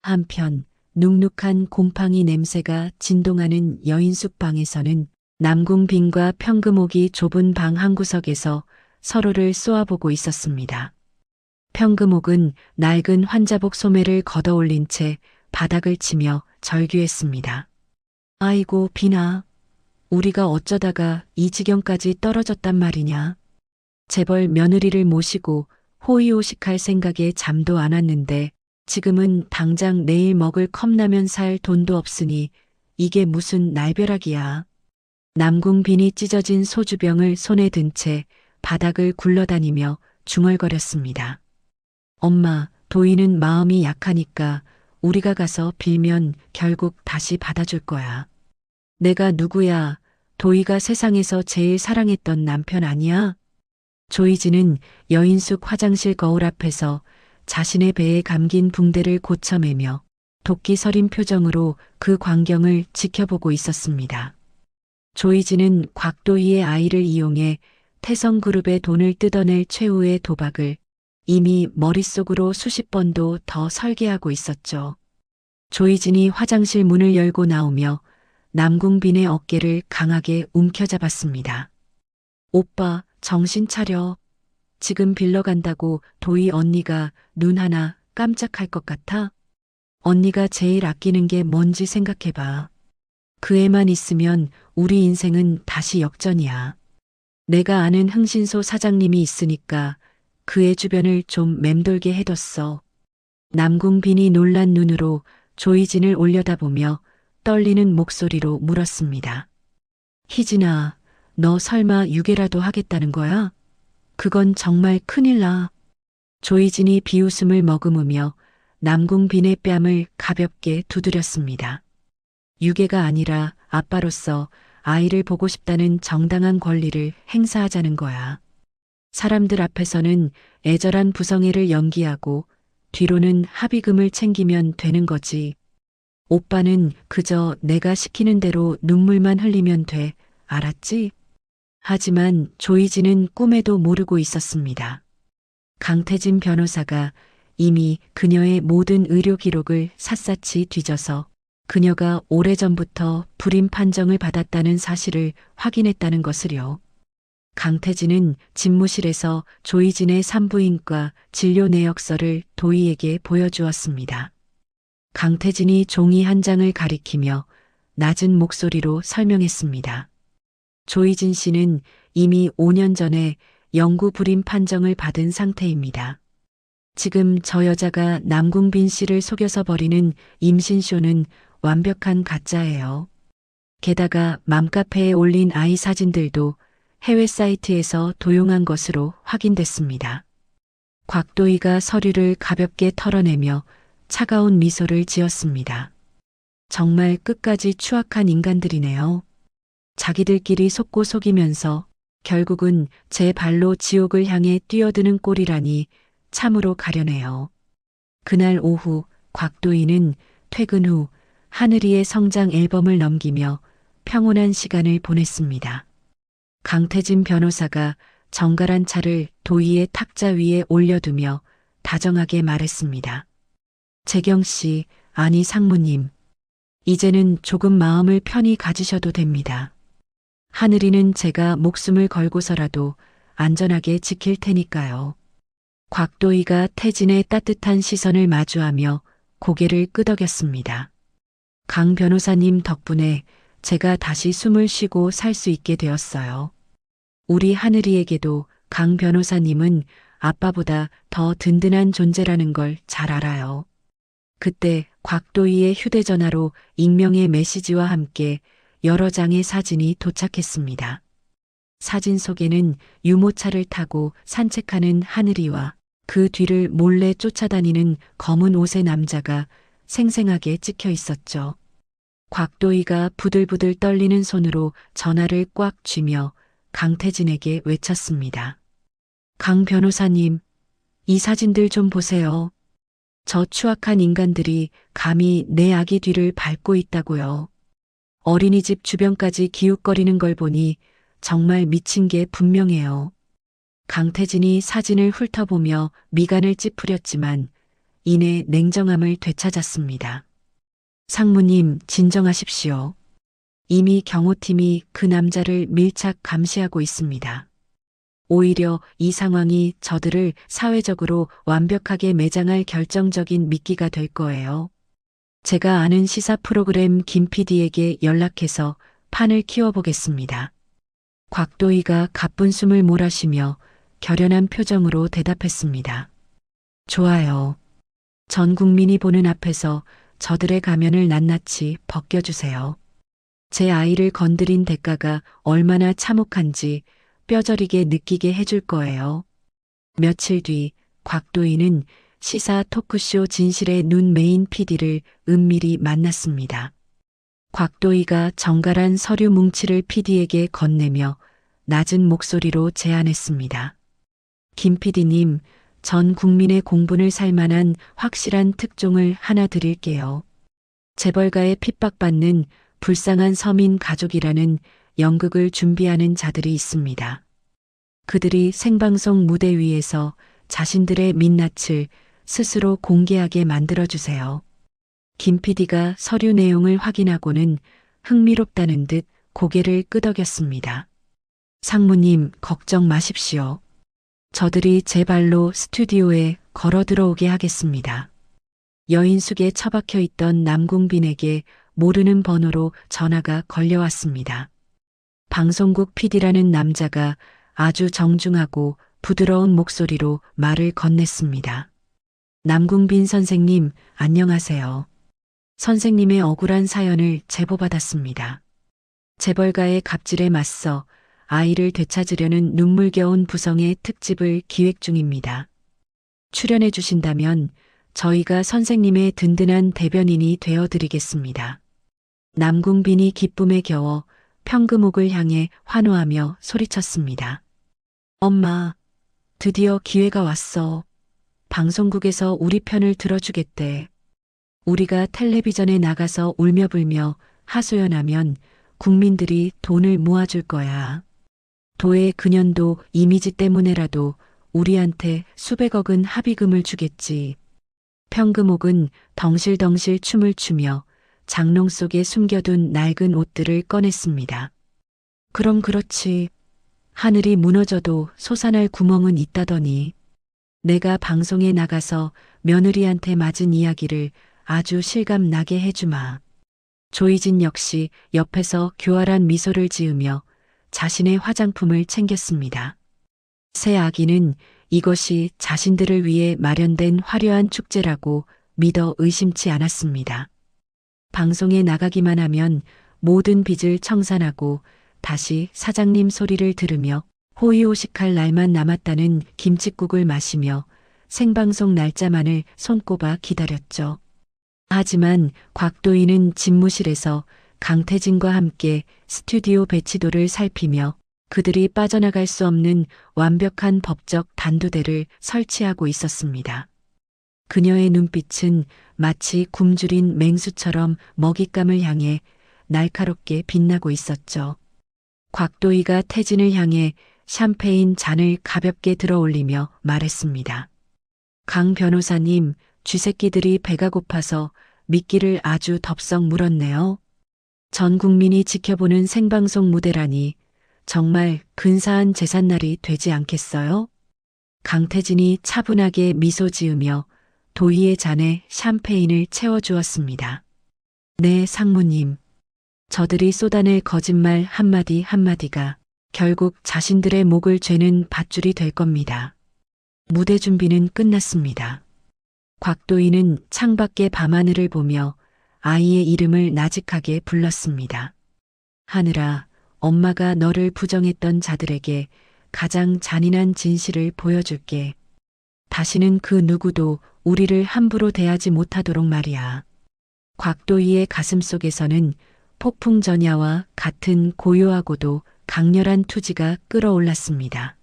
한편 눅눅한 곰팡이 냄새가 진동하는 여인숙 방에서는 남궁빈과 평금옥이 좁은 방 한 구석에서 서로를 쏘아보고 있었습니다. 평금옥은 낡은 환자복 소매를 걷어올린 채 바닥을 치며 절규했습니다. 아이고 빈아, 우리가 어쩌다가 이 지경까지 떨어졌단 말이냐. 재벌 며느리를 모시고 호의호식할 생각에 잠도 안 왔는데 지금은 당장 내일 먹을 컵라면 살 돈도 없으니 이게 무슨 날벼락이야. 남궁빈이 찢어진 소주병을 손에 든 채 바닥을 굴러다니며 중얼거렸습니다. 엄마, 도희는 마음이 약하니까 우리가 가서 빌면 결국 다시 받아줄 거야. 내가 누구야? 도희가 세상에서 제일 사랑했던 남편 아니야? 조이진은 여인숙 화장실 거울 앞에서 자신의 배에 감긴 붕대를 고쳐매며 도끼 서린 표정으로 그 광경을 지켜보고 있었습니다. 조이진은 곽도희의 아이를 이용해 태성그룹의 돈을 뜯어낼 최후의 도박을 이미 머릿속으로 수십 번도 더 설계하고 있었죠. 조이진이 화장실 문을 열고 나오며 남궁빈의 어깨를 강하게 움켜잡았습니다. 오빠, 정신 차려. 지금 빌러간다고 도희 언니가 눈 하나 깜짝할 것 같아? 언니가 제일 아끼는 게 뭔지 생각해봐. 그 애만 있으면 우리 인생은 다시 역전이야. 내가 아는 흥신소 사장님이 있으니까 그 애 주변을 좀 맴돌게 해뒀어. 남궁빈이 놀란 눈으로 조이진을 올려다보며 떨리는 목소리로 물었습니다. 희진아, 너 설마 유괴라도 하겠다는 거야? 그건 정말 큰일 나. 조이진이 비웃음을 머금으며 남궁빈의 뺨을 가볍게 두드렸습니다. 유괴가 아니라 아빠로서 아이를 보고 싶다는 정당한 권리를 행사하자는 거야. 사람들 앞에서는 애절한 부성애를 연기하고 뒤로는 합의금을 챙기면 되는 거지. 오빠는 그저 내가 시키는 대로 눈물만 흘리면 돼. 알았지? 하지만 조이진은 꿈에도 모르고 있었습니다. 강태진 변호사가 이미 그녀의 모든 의료 기록을 샅샅이 뒤져서 그녀가 오래전부터 불임 판정을 받았다는 사실을 확인했다는 것을요. 강태진은 집무실에서 조이진의 산부인과 진료 내역서를 도희에게 보여주었습니다. 강태진이 종이 한 장을 가리키며 낮은 목소리로 설명했습니다. 조이진 씨는 이미 5년 전에 영구 불임 판정을 받은 상태입니다. 지금 저 여자가 남궁빈 씨를 속여서 벌이는 임신쇼는 완벽한 가짜예요. 게다가 맘카페에 올린 아이 사진들도 해외 사이트에서 도용한 것으로 확인됐습니다. 곽도희가 서류를 가볍게 털어내며 차가운 미소를 지었습니다. 정말 끝까지 추악한 인간들이네요. 자기들끼리 속고 속이면서 결국은 제 발로 지옥을 향해 뛰어드는 꼴이라니 참으로 가련해요. 그날 오후 곽도희는 퇴근 후 하늘이의 성장 앨범을 넘기며 평온한 시간을 보냈습니다. 강태진 변호사가 정갈한 차를 도희의 탁자 위에 올려두며 다정하게 말했습니다. 재경 씨, 아니 상무님. 이제는 조금 마음을 편히 가지셔도 됩니다. 하늘이는 제가 목숨을 걸고서라도 안전하게 지킬 테니까요. 곽도희가 태진의 따뜻한 시선을 마주하며 고개를 끄덕였습니다. 강 변호사님 덕분에 제가 다시 숨을 쉬고 살 수 있게 되었어요. 우리 하늘이에게도 강 변호사님은 아빠보다 더 든든한 존재라는 걸 잘 알아요. 그때 곽도희의 휴대전화로 익명의 메시지와 함께 여러 장의 사진이 도착했습니다. 사진 속에는 유모차를 타고 산책하는 하늘이와 그 뒤를 몰래 쫓아다니는 검은 옷의 남자가 생생하게 찍혀 있었죠. 곽도희가 부들부들 떨리는 손으로 전화를 꽉 쥐며 강태진에게 외쳤습니다. 강 변호사님, 이 사진들 좀 보세요. 저 추악한 인간들이 감히 내 아기 뒤를 밟고 있다고요. 어린이집 주변까지 기웃거리는 걸 보니 정말 미친 게 분명해요. 강태진이 사진을 훑어보며 미간을 찌푸렸지만 이내 냉정함을 되찾았습니다. 상무님, 진정하십시오. 이미 경호팀이 그 남자를 밀착 감시하고 있습니다. 오히려 이 상황이 저들을 사회적으로 완벽하게 매장할 결정적인 미끼가 될 거예요. 제가 아는 시사 프로그램 김 PD에게 연락해서 판을 키워보겠습니다. 곽도희가 가쁜 숨을 몰아쉬며 결연한 표정으로 대답했습니다. 좋아요. 전 국민이 보는 앞에서 저들의 가면을 낱낱이 벗겨주세요. 제 아이를 건드린 대가가 얼마나 참혹한지 뼈저리게 느끼게 해줄 거예요. 며칠 뒤 곽도희는 시사 토크쇼 진실의 눈 메인 PD를 은밀히 만났습니다. 곽도희가 정갈한 서류 뭉치를 PD에게 건네며 낮은 목소리로 제안했습니다. 김 PD님, 전 국민의 공분을 살 만한 확실한 특종을 하나 드릴게요. 재벌가에 핍박받는 불쌍한 서민 가족이라는 연극을 준비하는 자들이 있습니다. 그들이 생방송 무대 위에서 자신들의 민낯을 스스로 공개하게 만들어주세요. 김 PD가 서류 내용을 확인하고는 흥미롭다는 듯 고개를 끄덕였습니다. 상무님, 걱정 마십시오. 저들이 제 발로 스튜디오에 걸어 들어오게 하겠습니다. 여인숙에 처박혀 있던 남궁빈에게 모르는 번호로 전화가 걸려왔습니다. 방송국 PD라는 남자가 아주 정중하고 부드러운 목소리로 말을 건넸습니다. 남궁빈 선생님, 안녕하세요. 선생님의 억울한 사연을 제보받았습니다. 재벌가의 갑질에 맞서 아이를 되찾으려는 눈물겨운 부성의 특집을 기획 중입니다. 출연해 주신다면 저희가 선생님의 든든한 대변인이 되어드리겠습니다. 남궁빈이 기쁨에 겨워 평금옥을 향해 환호하며 소리쳤습니다. 엄마, 드디어 기회가 왔어. 방송국에서 우리 편을 들어주겠대. 우리가 텔레비전에 나가서 울며불며 하소연하면 국민들이 돈을 모아줄 거야. 도의 그년도 이미지 때문에라도 우리한테 수백억은 합의금을 주겠지. 평금옥은 덩실덩실 춤을 추며 장롱 속에 숨겨둔 낡은 옷들을 꺼냈습니다. 그럼 그렇지. 하늘이 무너져도 솟아날 구멍은 있다더니 내가 방송에 나가서 며느리한테 맞은 이야기를 아주 실감나게 해주마. 조이진 역시 옆에서 교활한 미소를 지으며 자신의 화장품을 챙겼습니다. 새 아기는 이것이 자신들을 위해 마련된 화려한 축제라고 믿어 의심치 않았습니다. 방송에 나가기만 하면 모든 빚을 청산하고 다시 사장님 소리를 들으며 호의호식할 날만 남았다는 김칫국을 마시며 생방송 날짜만을 손꼽아 기다렸죠. 하지만 곽도희는 집무실에서 강태진과 함께 스튜디오 배치도를 살피며 그들이 빠져나갈 수 없는 완벽한 법적 단두대를 설치하고 있었습니다. 그녀의 눈빛은 마치 굶주린 맹수처럼 먹잇감을 향해 날카롭게 빛나고 있었죠. 곽도희가 태진을 향해 샴페인 잔을 가볍게 들어올리며 말했습니다. 강 변호사님, 쥐새끼들이 배가 고파서 미끼를 아주 덥석 물었네요. 전 국민이 지켜보는 생방송 무대라니 정말 근사한 제삿날이 되지 않겠어요? 강태진이 차분하게 미소 지으며 도희의 잔에 샴페인을 채워주었습니다. 네, 상무님. 저들이 쏟아낼 거짓말 한마디 한마디가 결국 자신들의 목을 죄는 밧줄이 될 겁니다. 무대 준비는 끝났습니다. 곽도희는 창밖의 밤하늘을 보며 아이의 이름을 나직하게 불렀습니다. 하늘아, 엄마가 너를 부정했던 자들에게 가장 잔인한 진실을 보여줄게. 다시는 그 누구도 우리를 함부로 대하지 못하도록 말이야. 곽도희의 가슴 속에서는 폭풍전야와 같은 고요하고도 강렬한 투지가 끓어올랐습니다.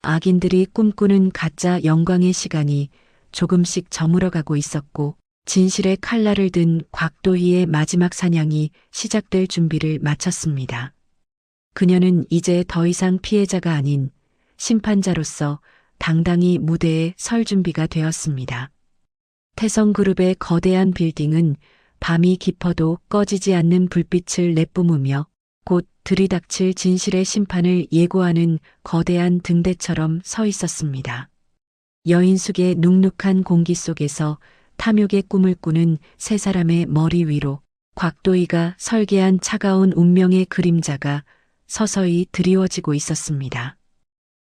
악인들이 꿈꾸는 가짜 영광의 시간이 조금씩 저물어가고 있었고 진실의 칼날을 든 곽도희의 마지막 사냥이 시작될 준비를 마쳤습니다. 그녀는 이제 더 이상 피해자가 아닌 심판자로서 당당히 무대에 설 준비가 되었습니다. 태성그룹의 거대한 빌딩은 밤이 깊어도 꺼지지 않는 불빛을 내뿜으며 곧 들이닥칠 진실의 심판을 예고하는 거대한 등대처럼 서 있었습니다. 여인숙의 눅눅한 공기 속에서 탐욕의 꿈을 꾸는 세 사람의 머리 위로 곽도희가 설계한 차가운 운명의 그림자가 서서히 드리워지고 있었습니다.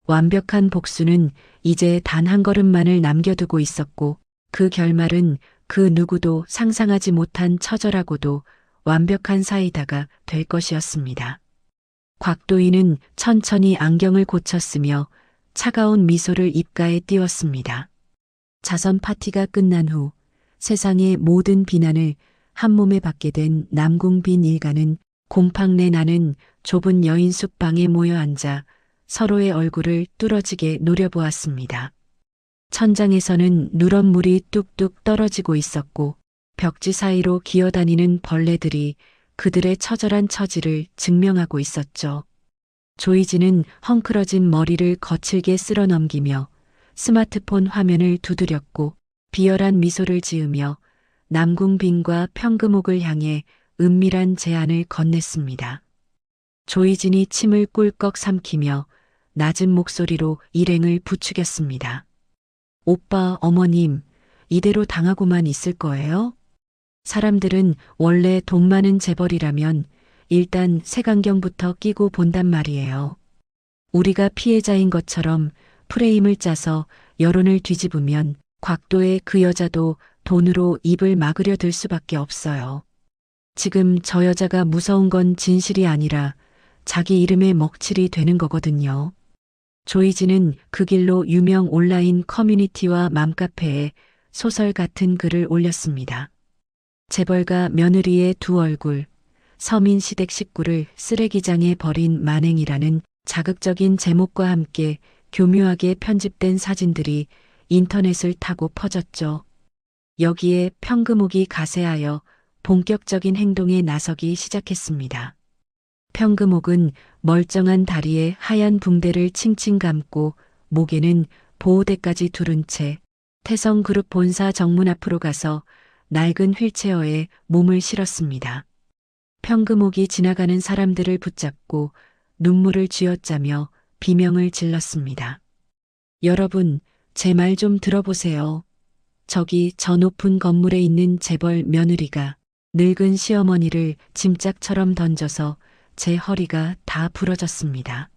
완벽한 복수는 이제 단 한 걸음만을 남겨두고 있었고 그 결말은 그 누구도 상상하지 못한 처절하고도 완벽한 사이다가 될 것이었습니다. 곽도희는 천천히 안경을 고쳤으며 차가운 미소를 입가에 띄웠습니다. 자선 파티가 끝난 후 세상의 모든 비난을 한몸에 받게 된 남궁빈 일가는 곰팡내 나는 좁은 여인숙 방에 모여 앉아 서로의 얼굴을 뚫어지게 노려보았습니다. 천장에서는 누런 물이 뚝뚝 떨어지고 있었고 벽지 사이로 기어다니는 벌레들이 그들의 처절한 처지를 증명하고 있었죠. 조이지는 헝클어진 머리를 거칠게 쓸어 넘기며 스마트폰 화면을 두드렸고 비열한 미소를 지으며 남궁빈과 평금옥을 향해 은밀한 제안을 건넸습니다. 조이진이 침을 꿀꺽 삼키며 낮은 목소리로 일행을 부추겼습니다. 오빠, 어머님, 이대로 당하고만 있을 거예요? 사람들은 원래 돈 많은 재벌이라면 일단 색안경부터 끼고 본단 말이에요. 우리가 피해자인 것처럼 프레임을 짜서 여론을 뒤집으면 곽도의 그 여자도 돈으로 입을 막으려 들 수밖에 없어요. 지금 저 여자가 무서운 건 진실이 아니라 자기 이름에 먹칠이 되는 거거든요. 조이지는 그 길로 유명 온라인 커뮤니티와 맘카페에 소설 같은 글을 올렸습니다. 재벌가 며느리의 두 얼굴, 서민 시댁 식구를 쓰레기장에 버린 만행이라는 자극적인 제목과 함께 교묘하게 편집된 사진들이 인터넷을 타고 퍼졌죠. 여기에 평금옥이 가세하여 본격적인 행동에 나서기 시작했습니다. 평금옥은 멀쩡한 다리에 하얀 붕대를 칭칭 감고 목에는 보호대까지 두른 채 태성그룹 본사 정문 앞으로 가서 낡은 휠체어에 몸을 실었습니다. 평금옥이 지나가는 사람들을 붙잡고 눈물을 쥐어짜며 비명을 질렀습니다. 여러분, 제 말 좀 들어보세요. 저기 저 높은 건물에 있는 재벌 며느리가 늙은 시어머니를 짐짝처럼 던져서 제 허리가 다 부러졌습니다.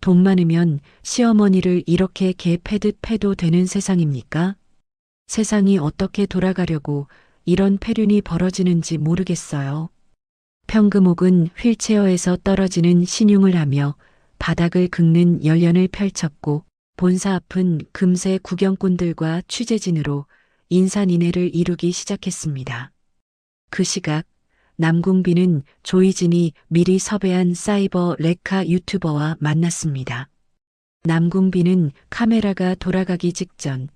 돈 많으면 시어머니를 이렇게 개 패듯 패도 되는 세상입니까? 세상이 어떻게 돌아가려고 이런 폐륜이 벌어지는지 모르겠어요. 평금옥은 휠체어에서 떨어지는 신용을 하며 바닥을 긁는 열연을 펼쳤고 본사 앞은 금세 구경꾼들과 취재진으로 인산인해를 이루기 시작했습니다. 그 시각 남궁빈은 조이진이 미리 섭외한 사이버 레카 유튜버와 만났습니다. 남궁빈은 카메라가 돌아가기 직전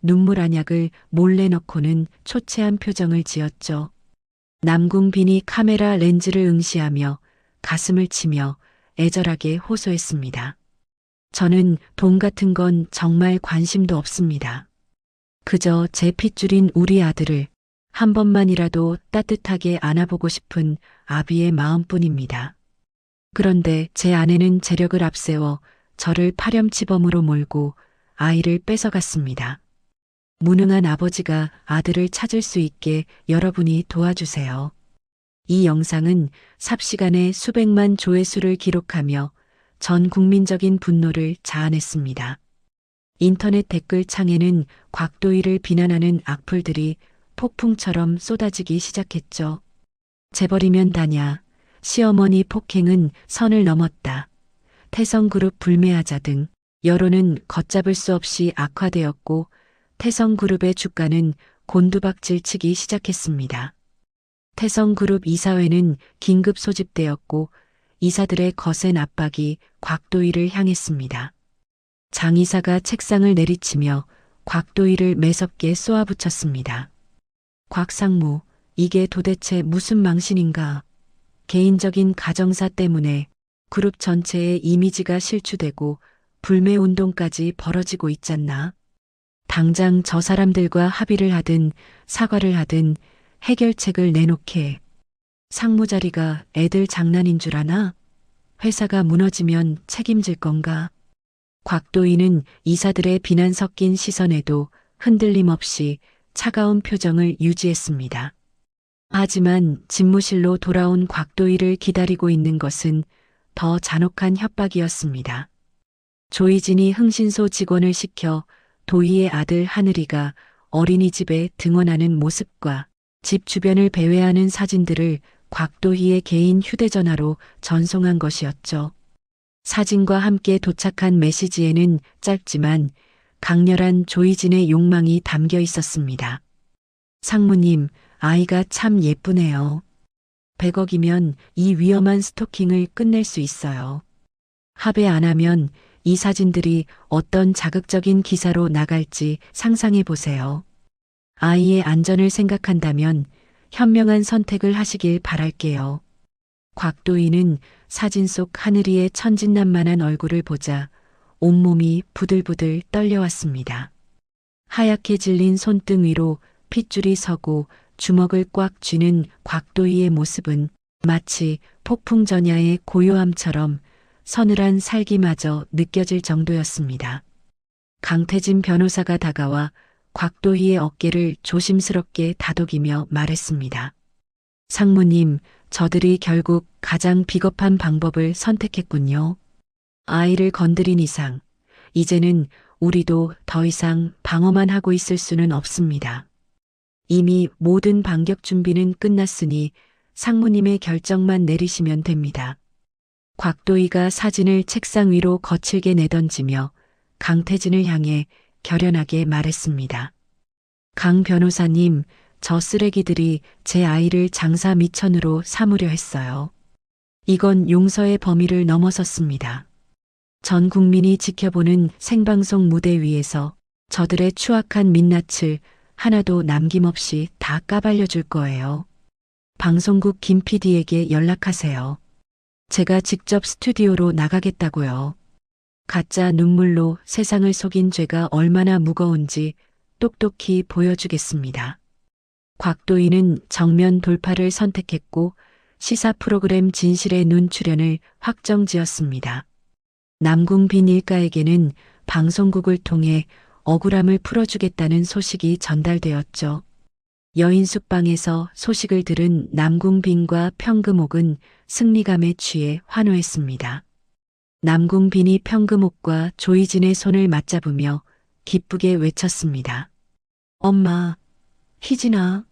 눈물 한약을 몰래 넣고는 초췌한 표정을 지었죠. 남궁빈이 카메라 렌즈를 응시하며 가슴을 치며 애절하게 호소했습니다. 저는 돈 같은 건 정말 관심도 없습니다. 그저 제 핏줄인 우리 아들을 한 번만이라도 따뜻하게 안아보고 싶은 아비의 마음뿐입니다. 그런데 제 아내는 재력을 앞세워 저를 파렴치범으로 몰고 아이를 뺏어갔습니다. 무능한 아버지가 아들을 찾을 수 있게 여러분이 도와주세요. 이 영상은 삽시간에 수백만 조회수를 기록하며 전 국민적인 분노를 자아냈습니다. 인터넷 댓글창에는 곽도희를 비난하는 악플들이 폭풍처럼 쏟아지기 시작했죠. 재벌이면 다냐, 시어머니 폭행은 선을 넘었다, 태성그룹 불매하자 등 여론은 걷잡을 수 없이 악화되었고 태성그룹의 주가는 곤두박질 치기 시작했습니다. 태성그룹 이사회는 긴급 소집되었고 이사들의 거센 압박이 곽도희를 향했습니다. 장 이사가 책상을 내리치며 곽도희를 매섭게 쏘아붙였습니다. 곽상무, 이게 도대체 무슨 망신인가? 개인적인 가정사 때문에 그룹 전체의 이미지가 실추되고 불매운동까지 벌어지고 있잖나. 당장 저 사람들과 합의를 하든 사과를 하든 해결책을 내놓게. 상무 자리가 애들 장난인 줄 아나? 회사가 무너지면 책임질 건가? 곽도희는 이사들의 비난 섞인 시선에도 흔들림 없이 차가운 표정을 유지했습니다. 하지만 집무실로 돌아온 곽도희를 기다리고 있는 것은 더 잔혹한 협박이었습니다. 조이진이 흥신소 직원을 시켜 도희의 아들 하늘이가 어린이집에 등원하는 모습과 집 주변을 배회하는 사진들을 곽도희의 개인 휴대전화로 전송한 것이었죠. 사진과 함께 도착한 메시지에는 짧지만 강렬한 조이진의 욕망이 담겨 있었습니다. 상무님, 아이가 참 예쁘네요. 100억이면 이 위험한 스토킹을 끝낼 수 있어요. 합의 안 하면 이 사진들이 어떤 자극적인 기사로 나갈지 상상해 보세요. 아이의 안전을 생각한다면 현명한 선택을 하시길 바랄게요. 곽도희는 사진 속 하늘이의 천진난만한 얼굴을 보자 온몸이 부들부들 떨려왔습니다. 하얗게 질린 손등 위로 핏줄이 서고 주먹을 꽉 쥐는 곽도희의 모습은 마치 폭풍 전야의 고요함처럼 서늘한 살기마저 느껴질 정도였습니다. 강태진 변호사가 다가와 곽도희의 어깨를 조심스럽게 다독이며 말했습니다. 상무님, 저들이 결국 가장 비겁한 방법을 선택했군요. 아이를 건드린 이상, 이제는 우리도 더 이상 방어만 하고 있을 수는 없습니다. 이미 모든 반격 준비는 끝났으니 상무님의 결정만 내리시면 됩니다. 곽도희가 사진을 책상 위로 거칠게 내던지며 강태진을 향해 결연하게 말했습니다. 강 변호사님, 저 쓰레기들이 제 아이를 장사 미천으로 삼으려 했어요. 이건 용서의 범위를 넘어섰습니다. 전 국민이 지켜보는 생방송 무대 위에서 저들의 추악한 민낯을 하나도 남김없이 다 까발려 줄 거예요. 방송국 김 PD에게 연락하세요. 제가 직접 스튜디오로 나가겠다고요. 가짜 눈물로 세상을 속인 죄가 얼마나 무거운지 똑똑히 보여주겠습니다. 곽도희는 정면 돌파를 선택했고 시사 프로그램 진실의 눈 출연을 확정지었습니다. 남궁빈 일가에게는 방송국을 통해 억울함을 풀어주겠다는 소식이 전달되었죠. 여인숙방에서 소식을 들은 남궁빈과 평금옥은 승리감에 취해 환호했습니다. 남궁빈이 평금옥과 조이진의 손을 맞잡으며 기쁘게 외쳤습니다. 엄마, 희진아,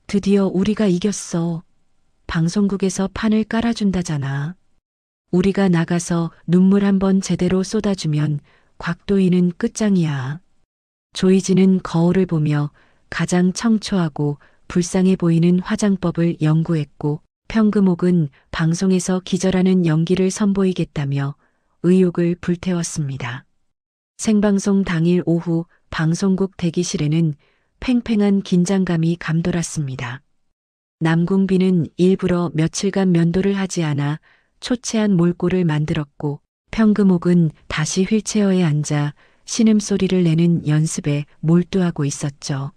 드디어 우리가 이겼어. 방송국에서 판을 깔아준다잖아. 우리가 나가서 눈물 한번 제대로 쏟아주면 곽도희는 끝장이야. 조이진은 거울을 보며 가장 청초하고 불쌍해 보이는 화장법을 연구했고 평금옥은 방송에서 기절하는 연기를 선보이겠다며 의욕을 불태웠습니다. 생방송 당일 오후 방송국 대기실에는 팽팽한 긴장감이 감돌았습니다. 남궁빈은 일부러 며칠간 면도를 하지 않아 초췌한 몰골을 만들었고 평금옥은 다시 휠체어에 앉아 신음소리를 내는 연습에 몰두하고 있었죠.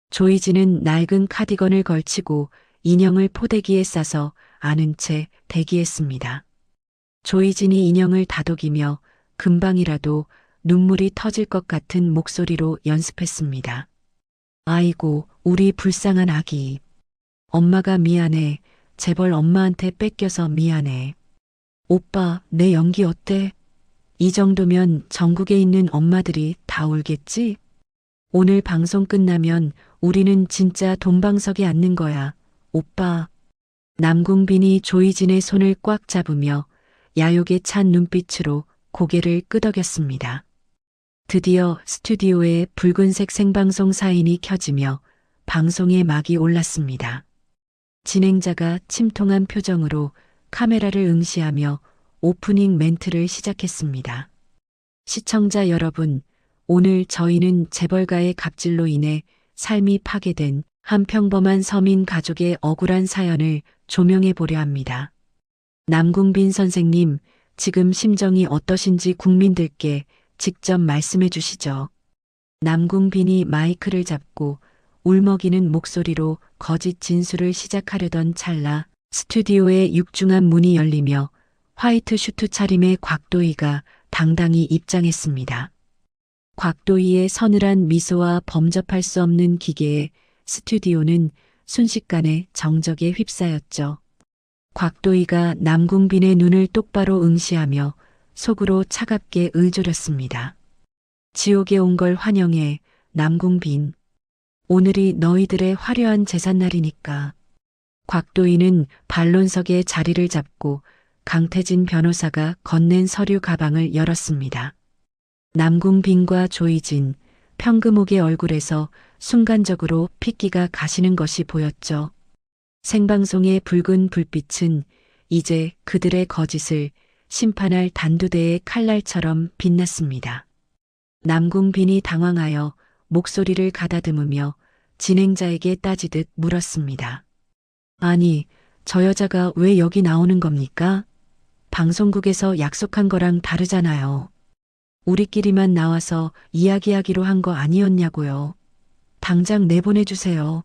조이진은 낡은 카디건을 걸치고 인형을 포대기에 싸서 아는 채 대기했습니다. 조이진이 인형을 다독이며 금방이라도 눈물이 터질 것 같은 목소리로 연습했습니다. 아이고, 우리 불쌍한 아기. 엄마가 미안해. 재벌 엄마한테 뺏겨서 미안해. 오빠, 내 연기 어때? 이 정도면 전국에 있는 엄마들이 다 울겠지? 오늘 방송 끝나면 우리는 진짜 돈방석에 앉는 거야. 오빠. 남궁빈이 조이진의 손을 꽉 잡으며 야욕에 찬 눈빛으로 고개를 끄덕였습니다. 드디어 스튜디오에 붉은색 생방송 사인이 켜지며 방송의 막이 올랐습니다. 진행자가 침통한 표정으로 카메라를 응시하며 오프닝 멘트를 시작했습니다. 시청자 여러분, 오늘 저희는 재벌가의 갑질로 인해 삶이 파괴된 한 평범한 서민 가족의 억울한 사연을 조명해 보려 합니다. 남궁빈 선생님, 지금 심정이 어떠신지 국민들께 직접 말씀해 주시죠. 남궁빈이 마이크를 잡고 울먹이는 목소리로 거짓 진술을 시작하려던 찰나 스튜디오의 육중한 문이 열리며 화이트 슈트 차림의 곽도희가 당당히 입장했습니다. 곽도희의 서늘한 미소와 범접할 수 없는 기계에 스튜디오는 순식간에 정적에 휩싸였죠. 곽도희가 남궁빈의 눈을 똑바로 응시하며 속으로 차갑게 을조렸습니다. 지옥에 온 걸 환영해, 남궁빈. 오늘이 너희들의 화려한 제삿날이니까. 곽도희는 반론석에 자리를 잡고 강태진 변호사가 건넨 서류 가방을 열었습니다. 남궁빈과 조이진, 평금옥의 얼굴에서 순간적으로 핏기가 가시는 것이 보였죠. 생방송의 붉은 불빛은 이제 그들의 거짓을 심판할 단두대의 칼날처럼 빛났습니다. 남궁빈이 당황하여 목소리를 가다듬으며 진행자에게 따지듯 물었습니다. 아니, 저 여자가 왜 여기 나오는 겁니까? 방송국에서 약속한 거랑 다르잖아요. 우리끼리만 나와서 이야기하기로 한 거 아니었냐고요. 당장 내보내주세요.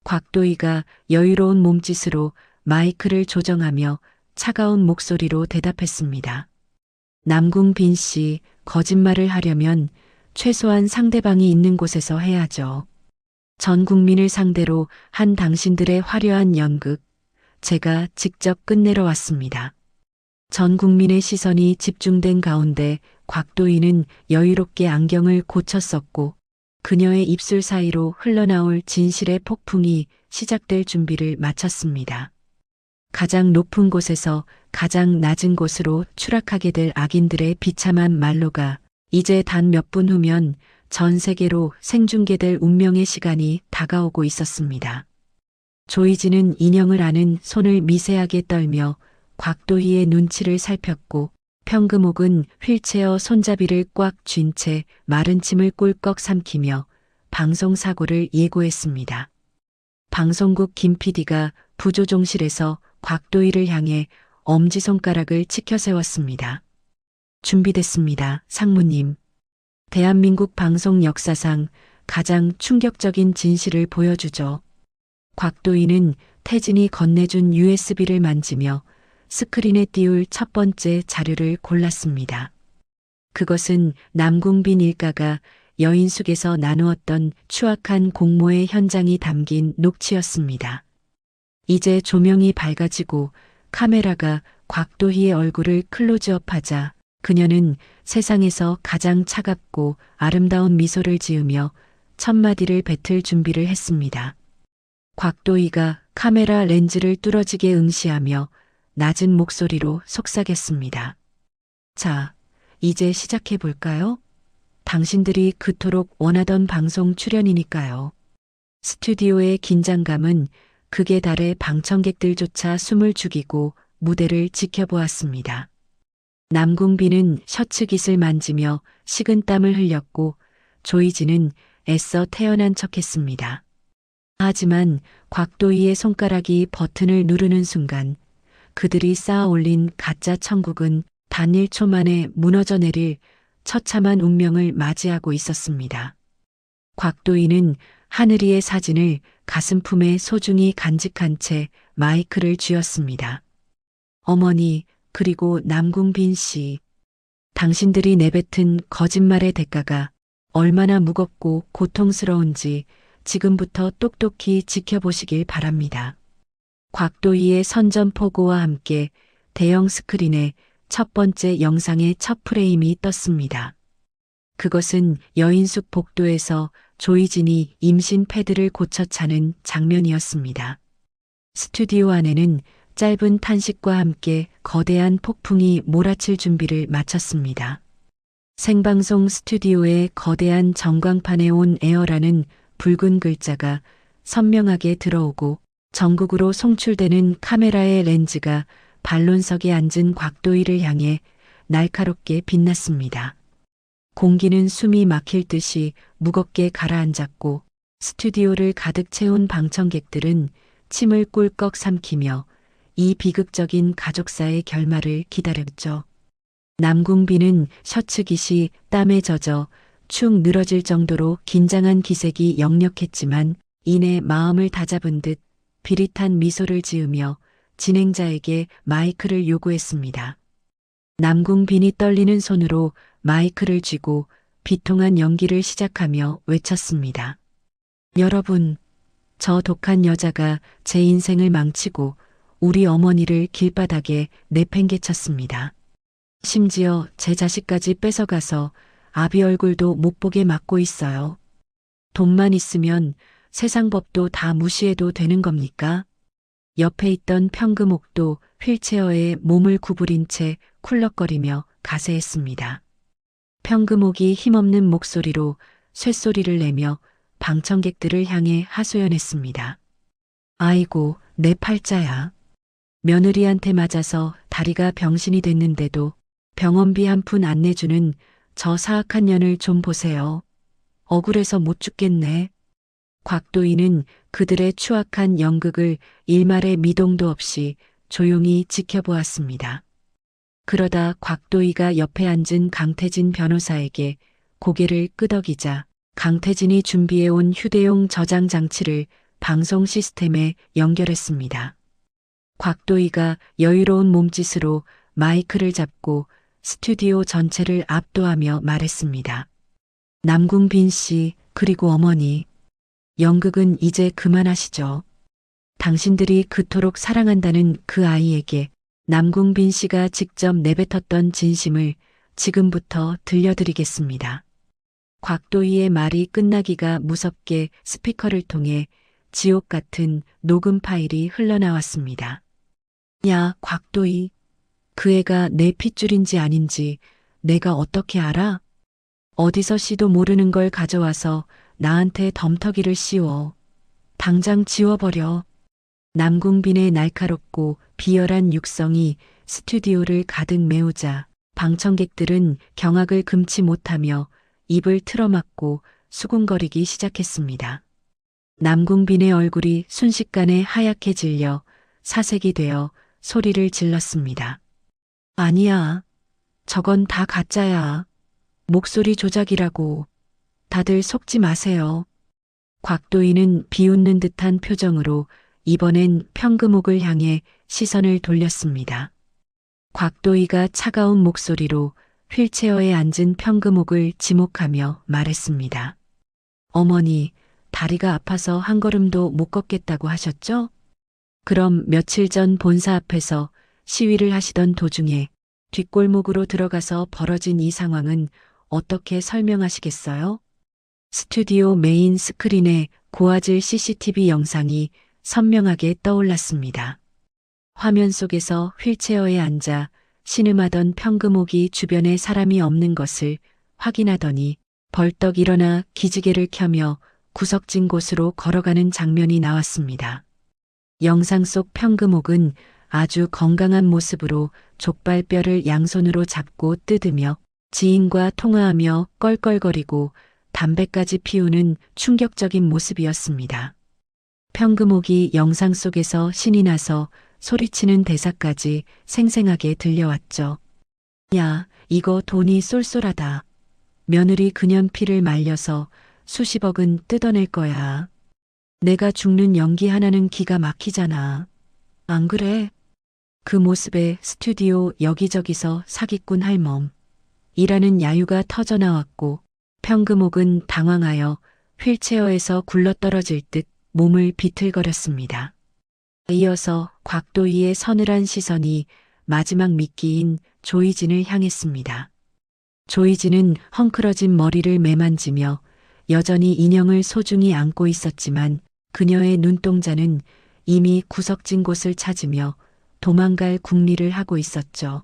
곽도희가 여유로운 몸짓으로 마이크를 조정하며 차가운 목소리로 대답했습니다. 남궁빈 씨, 거짓말을 하려면 최소한 상대방이 있는 곳에서 해야죠. 전 국민을 상대로 한 당신들의 화려한 연극, 제가 직접 끝내러 왔습니다. 전 국민의 시선이 집중된 가운데 곽도희는 여유롭게 안경을 고쳤었고 그녀의 입술 사이로 흘러나올 진실의 폭풍이 시작될 준비를 마쳤습니다. 가장 높은 곳에서 가장 낮은 곳으로 추락하게 될 악인들의 비참한 말로가 이제 단 몇 분 후면 전 세계로 생중계될 운명의 시간이 다가오고 있었습니다. 조이진은 인형을 안은 손을 미세하게 떨며 곽도희의 눈치를 살폈고 평금옥은 휠체어 손잡이를 꽉 쥔 채 마른 침을 꿀꺽 삼키며 방송사고를 예고했습니다. 방송국 김 PD가 부조종실에서 곽도희를 향해 엄지손가락을 치켜 세웠습니다. 준비됐습니다, 상무님. 대한민국 방송 역사상 가장 충격적인 진실을 보여주죠. 곽도희는 태진이 건네준 USB를 만지며 스크린에 띄울 첫 번째 자료를 골랐습니다. 그것은 남궁빈 일가가 여인숙에서 나누었던 추악한 공모의 현장이 담긴 녹취였습니다. 이제 조명이 밝아지고 카메라가 곽도희의 얼굴을 클로즈업하자 그녀는 세상에서 가장 차갑고 아름다운 미소를 지으며 첫 마디를 뱉을 준비를 했습니다. 곽도희가 카메라 렌즈를 뚫어지게 응시하며 낮은 목소리로 속삭였습니다. 자, 이제 시작해 볼까요? 당신들이 그토록 원하던 방송 출연이니까요. 스튜디오의 긴장감은 극에 달해 방청객들조차 숨을 죽이고 무대를 지켜보았습니다. 남궁빈은 셔츠 깃을 만지며 식은땀을 흘렸고 조이진은 애써 태연한 척했습니다. 하지만 곽도희의 손가락이 버튼을 누르는 순간 그들이 쌓아 올린 가짜 천국은 단 1초 만에 무너져 내릴 처참한 운명을 맞이하고 있었습니다. 곽도희는 하늘이의 사진을 가슴품에 소중히 간직한 채 마이크를 쥐었습니다. 어머니, 그리고 남궁빈 씨. 당신들이 내뱉은 거짓말의 대가가 얼마나 무겁고 고통스러운지 지금부터 똑똑히 지켜보시길 바랍니다. 곽도희의 선전포고와 함께 대형 스크린에 첫 번째 영상의 첫 프레임이 떴습니다. 그것은 여인숙 복도에서 조이진이 임신 패드를 고쳐 차는 장면이었습니다. 스튜디오 안에는 짧은 탄식과 함께 거대한 폭풍이 몰아칠 준비를 마쳤습니다. 생방송 스튜디오의 거대한 전광판에 온 에어라는 붉은 글자가 선명하게 들어오고 전국으로 송출되는 카메라의 렌즈가 반론석에 앉은 곽도희를 향해 날카롭게 빛났습니다. 공기는 숨이 막힐 듯이 무겁게 가라앉았고 스튜디오를 가득 채운 방청객들은 침을 꿀꺽 삼키며 이 비극적인 가족사의 결말을 기다렸죠. 남궁빈은 셔츠 깃이 땀에 젖어 축 늘어질 정도로 긴장한 기색이 역력했지만 이내 마음을 다잡은 듯 비릿한 미소를 지으며 진행자에게 마이크를 요구했습니다. 남궁빈이 떨리는 손으로 마이크를 쥐고 비통한 연기를 시작하며 외쳤습니다. 여러분, 저 독한 여자가 제 인생을 망치고 우리 어머니를 길바닥에 내팽개쳤습니다. 심지어 제 자식까지 뺏어가서 아비 얼굴도 못 보게 막고 있어요. 돈만 있으면 세상 법도 다 무시해도 되는 겁니까? 옆에 있던 평금옥도 휠체어에 몸을 구부린 채 쿨럭거리며 가세했습니다. 평금옥이 힘없는 목소리로 쇳소리를 내며 방청객들을 향해 하소연했습니다. 아이고, 내 팔자야. 며느리한테 맞아서 다리가 병신이 됐는데도 병원비 한 푼 안 내주는 저 사악한 년을 좀 보세요. 억울해서 못 죽겠네. 곽도희는 그들의 추악한 연극을 일말의 미동도 없이 조용히 지켜보았습니다. 그러다 곽도희가 옆에 앉은 강태진 변호사에게 고개를 끄덕이자 강태진이 준비해온 휴대용 저장 장치를 방송 시스템에 연결했습니다. 곽도희가 여유로운 몸짓으로 마이크를 잡고 스튜디오 전체를 압도하며 말했습니다. 남궁빈 씨, 그리고 어머니, 연극은 이제 그만하시죠. 당신들이 그토록 사랑한다는 그 아이에게 남궁빈 씨가 직접 내뱉었던 진심을 지금부터 들려드리겠습니다. 곽도희의 말이 끝나기가 무섭게 스피커를 통해 지옥 같은 녹음 파일이 흘러나왔습니다. 야, 곽도희. 그 애가 내 핏줄인지 아닌지 내가 어떻게 알아? 어디서 씨도 모르는 걸 가져와서 나한테 덤터기를 씌워. 당장 지워버려. 남궁빈의 날카롭고 비열한 육성이 스튜디오를 가득 메우자 방청객들은 경악을 금치 못하며 입을 틀어막고 수군거리기 시작했습니다. 남궁빈의 얼굴이 순식간에 하얗게 질려 사색이 되어 소리를 질렀습니다. 아니야. 저건 다 가짜야. 목소리 조작이라고. 다들 속지 마세요. 곽도희는 비웃는 듯한 표정으로 이번엔 평금옥을 향해 시선을 돌렸습니다. 곽도희가 차가운 목소리로 휠체어에 앉은 평금옥을 지목하며 말했습니다. 어머니, 다리가 아파서 한 걸음도 못 걷겠다고 하셨죠? 그럼 며칠 전 본사 앞에서 시위를 하시던 도중에 뒷골목으로 들어가서 벌어진 이 상황은 어떻게 설명하시겠어요? 스튜디오 메인 스크린에 고화질 CCTV 영상이 선명하게 떠올랐습니다. 화면 속에서 휠체어에 앉아 신음하던 평금옥이 주변에 사람이 없는 것을 확인하더니 벌떡 일어나 기지개를 켜며 구석진 곳으로 걸어가는 장면이 나왔습니다. 영상 속 평금옥은 아주 건강한 모습으로 족발뼈를 양손으로 잡고 뜯으며 지인과 통화하며 껄껄거리고 담배까지 피우는 충격적인 모습이었습니다. 평금옥이 영상 속에서 신이 나서 소리치는 대사까지 생생하게 들려왔죠. 야, 이거 돈이 쏠쏠하다. 며느리 그년 피를 말려서 수십억은 뜯어낼 거야. 내가 죽는 연기 하나는 기가 막히잖아. 안 그래? 그 모습에 스튜디오 여기저기서 사기꾼 할멈 이라는 야유가 터져나왔고 평금옥은 당황하여 휠체어에서 굴러떨어질 듯 몸을 비틀거렸습니다. 이어서 곽도희의 서늘한 시선이 마지막 미끼인 조이진을 향했습니다. 조이진은 헝클어진 머리를 매만지며 여전히 인형을 소중히 안고 있었지만 그녀의 눈동자는 이미 구석진 곳을 찾으며 도망갈 궁리를 하고 있었죠.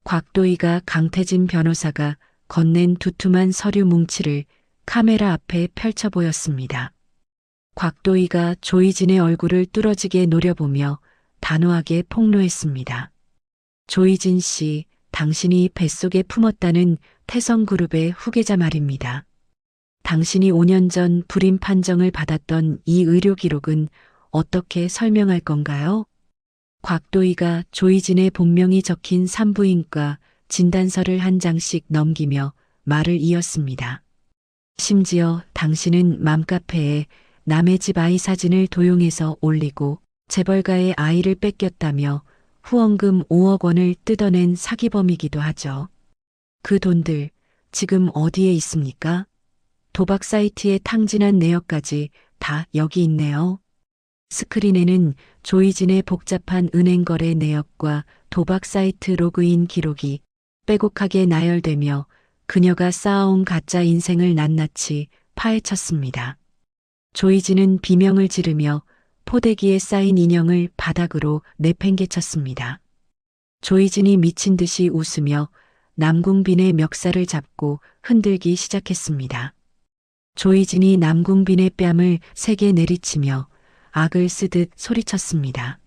곽도희가 강태진 변호사가 건넨 두툼한 서류 뭉치를 카메라 앞에 펼쳐 보였습니다. 곽도희가 조이진의 얼굴을 뚫어지게 노려보며 단호하게 폭로했습니다. 조이진 씨, 당신이 뱃속에 품었다는 태성그룹의 후계자 말입니다. 당신이 5년 전 불임 판정을 받았던 이 의료 기록은 어떻게 설명할 건가요? 곽도희가 조이진의 본명이 적힌 산부인과 진단서를 한 장씩 넘기며 말을 이었습니다. 심지어 당신은 맘카페에 남의 집 아이 사진을 도용해서 올리고 재벌가의 아이를 뺏겼다며 후원금 5억 원을 뜯어낸 사기범이기도 하죠. 그 돈들 지금 어디에 있습니까? 도박 사이트에 탕진한 내역까지 다 여기 있네요. 스크린에는 조이진의 복잡한 은행 거래 내역과 도박 사이트 로그인 기록이 빼곡하게 나열되며 그녀가 쌓아온 가짜 인생을 낱낱이 파헤쳤습니다. 조이진은 비명을 지르며 포대기에 쌓인 인형을 바닥으로 내팽개쳤습니다. 조이진이 미친 듯이 웃으며 남궁빈의 멱살을 잡고 흔들기 시작했습니다. 조이진이 남궁빈의 뺨을 세게 내리치며 악을 쓰듯 소리쳤습니다.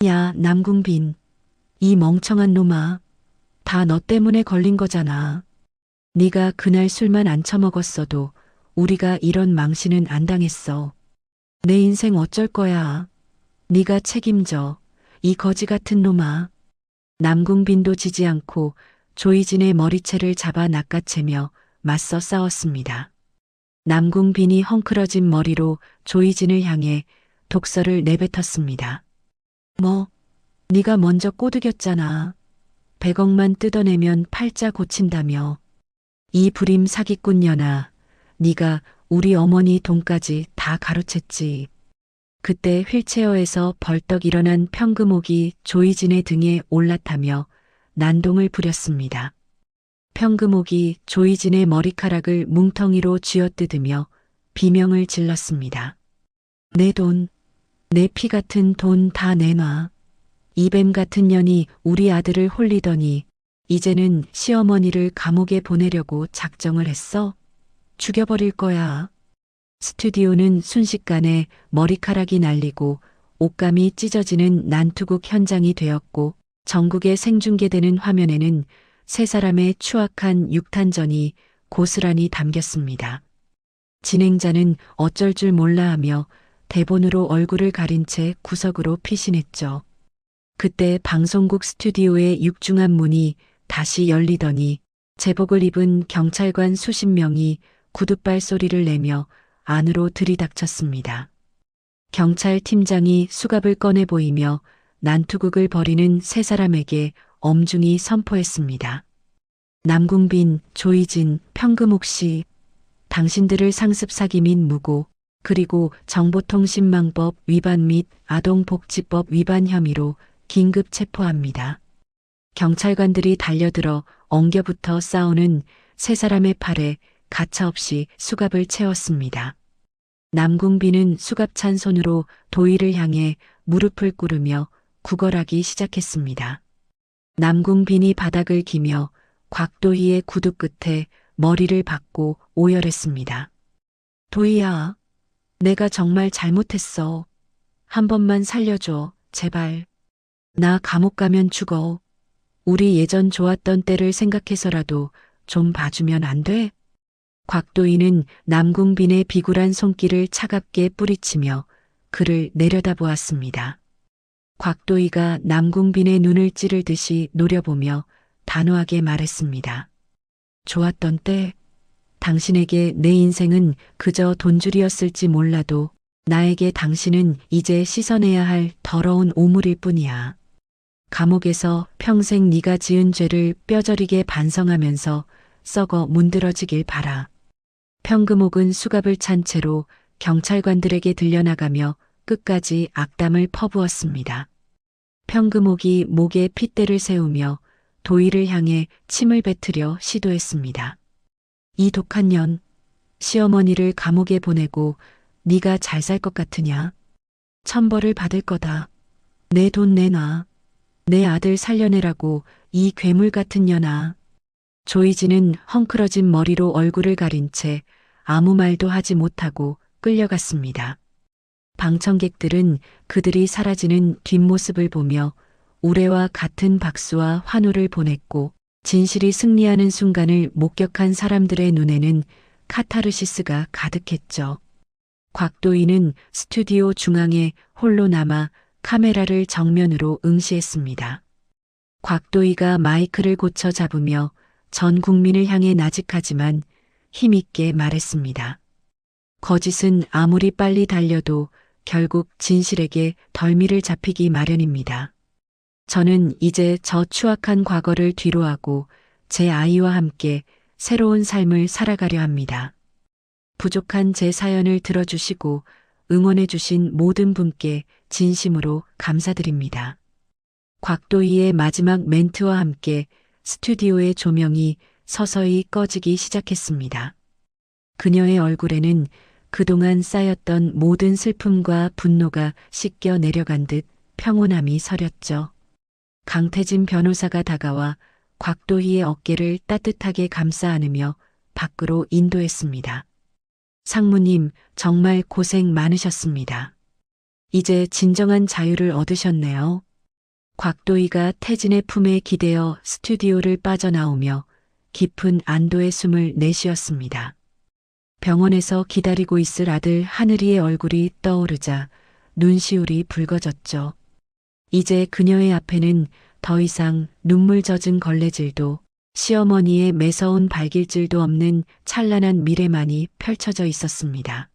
야, 남궁빈. 이 멍청한 놈아. 다 너 때문에 걸린 거잖아. 네가 그날 술만 안 처먹었어도 우리가 이런 망신은 안 당했어. 내 인생 어쩔 거야. 네가 책임져. 이 거지 같은 놈아. 남궁빈도 지지 않고 조이진의 머리채를 잡아 낚아채며 맞서 싸웠습니다. 남궁빈이 헝클어진 머리로 조이진을 향해 독설을 내뱉었습니다. 뭐, 네가 먼저 꼬드겼잖아. 100억만 뜯어내면 팔자 고친다며. 이 불임 사기꾼 년아, 네가 우리 어머니 돈까지 다 가로챘지. 그때 휠체어에서 벌떡 일어난 평금옥이 조이진의 등에 올라타며 난동을 부렸습니다. 평금옥이 조이진의 머리카락을 뭉텅이로 쥐어뜯으며 비명을 질렀습니다. 내 돈, 내 피 같은 돈 다 내놔. 이 뱀 같은 년이 우리 아들을 홀리더니 이제는 시어머니를 감옥에 보내려고 작정을 했어? 죽여버릴 거야. 스튜디오는 순식간에 머리카락이 날리고 옷감이 찢어지는 난투극 현장이 되었고 전국에 생중계되는 화면에는 세 사람의 추악한 육탄전이 고스란히 담겼습니다. 진행자는 어쩔 줄 몰라 하며 대본으로 얼굴을 가린 채 구석으로 피신했죠. 그때 방송국 스튜디오의 육중한 문이 다시 열리더니 제복을 입은 경찰관 수십 명이 구둣발 소리를 내며 안으로 들이닥쳤습니다. 경찰 팀장이 수갑을 꺼내 보이며 난투극을 벌이는 세 사람에게 엄중히 선포했습니다. 남궁빈, 조이진, 평금옥 씨, 당신들을 상습 사기 및 무고, 그리고 정보통신망법 위반 및 아동복지법 위반 혐의로 긴급 체포합니다. 경찰관들이 달려들어 엉겨붙어 싸우는 세 사람의 팔에 가차없이 수갑을 채웠습니다. 남궁빈은 수갑 찬 손으로 도희를 향해 무릎을 꿇으며 구걸하기 시작했습니다. 남궁빈이 바닥을 기며 곽도희의 구두 끝에 머리를 박고 오열했습니다. 도희야, 내가 정말 잘못했어. 한 번만 살려줘, 제발. 나 감옥 가면 죽어. 우리 예전 좋았던 때를 생각해서라도 좀 봐주면 안 돼? 곽도희는 남궁빈의 비굴한 손길을 차갑게 뿌리치며 그를 내려다보았습니다. 곽도희가 남궁빈의 눈을 찌르듯이 노려보며 단호하게 말했습니다. 좋았던 때, 당신에게 내 인생은 그저 돈줄이었을지 몰라도 나에게 당신은 이제 씻어내야 할 더러운 오물일 뿐이야. 감옥에서 평생 네가 지은 죄를 뼈저리게 반성하면서 썩어 문드러지길 바라. 평금옥은 수갑을 찬 채로 경찰관들에게 들려나가며 끝까지 악담을 퍼부었습니다. 평금옥이 목에 핏대를 세우며 도희를 향해 침을 뱉으려 시도했습니다. 이 독한 년, 시어머니를 감옥에 보내고 네가 잘 살 것 같으냐? 천벌을 받을 거다. 내 돈 내놔. 내 아들 살려내라고 이 괴물 같은 년아. 조이진은 헝클어진 머리로 얼굴을 가린 채 아무 말도 하지 못하고 끌려갔습니다. 방청객들은 그들이 사라지는 뒷모습을 보며 우레와 같은 박수와 환호를 보냈고 진실이 승리하는 순간을 목격한 사람들의 눈에는 카타르시스가 가득했죠. 곽도희는 스튜디오 중앙에 홀로 남아 카메라를 정면으로 응시했습니다. 곽도희가 마이크를 고쳐 잡으며 전 국민을 향해 나직하지만 힘있게 말했습니다. 거짓은 아무리 빨리 달려도 결국 진실에게 덜미를 잡히기 마련입니다. 저는 이제 저 추악한 과거를 뒤로하고 제 아이와 함께 새로운 삶을 살아가려 합니다. 부족한 제 사연을 들어주시고 응원해주신 모든 분께 진심으로 감사드립니다. 곽도희의 마지막 멘트와 함께 스튜디오의 조명이 서서히 꺼지기 시작했습니다. 그녀의 얼굴에는 그동안 쌓였던 모든 슬픔과 분노가 씻겨 내려간 듯 평온함이 서렸죠. 강태진 변호사가 다가와 곽도희의 어깨를 따뜻하게 감싸 안으며 밖으로 인도했습니다. 상무님, 정말 고생 많으셨습니다. 이제 진정한 자유를 얻으셨네요. 곽도희가 태진의 품에 기대어 스튜디오를 빠져나오며 깊은 안도의 숨을 내쉬었습니다. 병원에서 기다리고 있을 아들 하늘이의 얼굴이 떠오르자 눈시울이 붉어졌죠. 이제 그녀의 앞에는 더 이상 눈물 젖은 걸레질도 시어머니의 매서운 발길질도 없는 찬란한 미래만이 펼쳐져 있었습니다.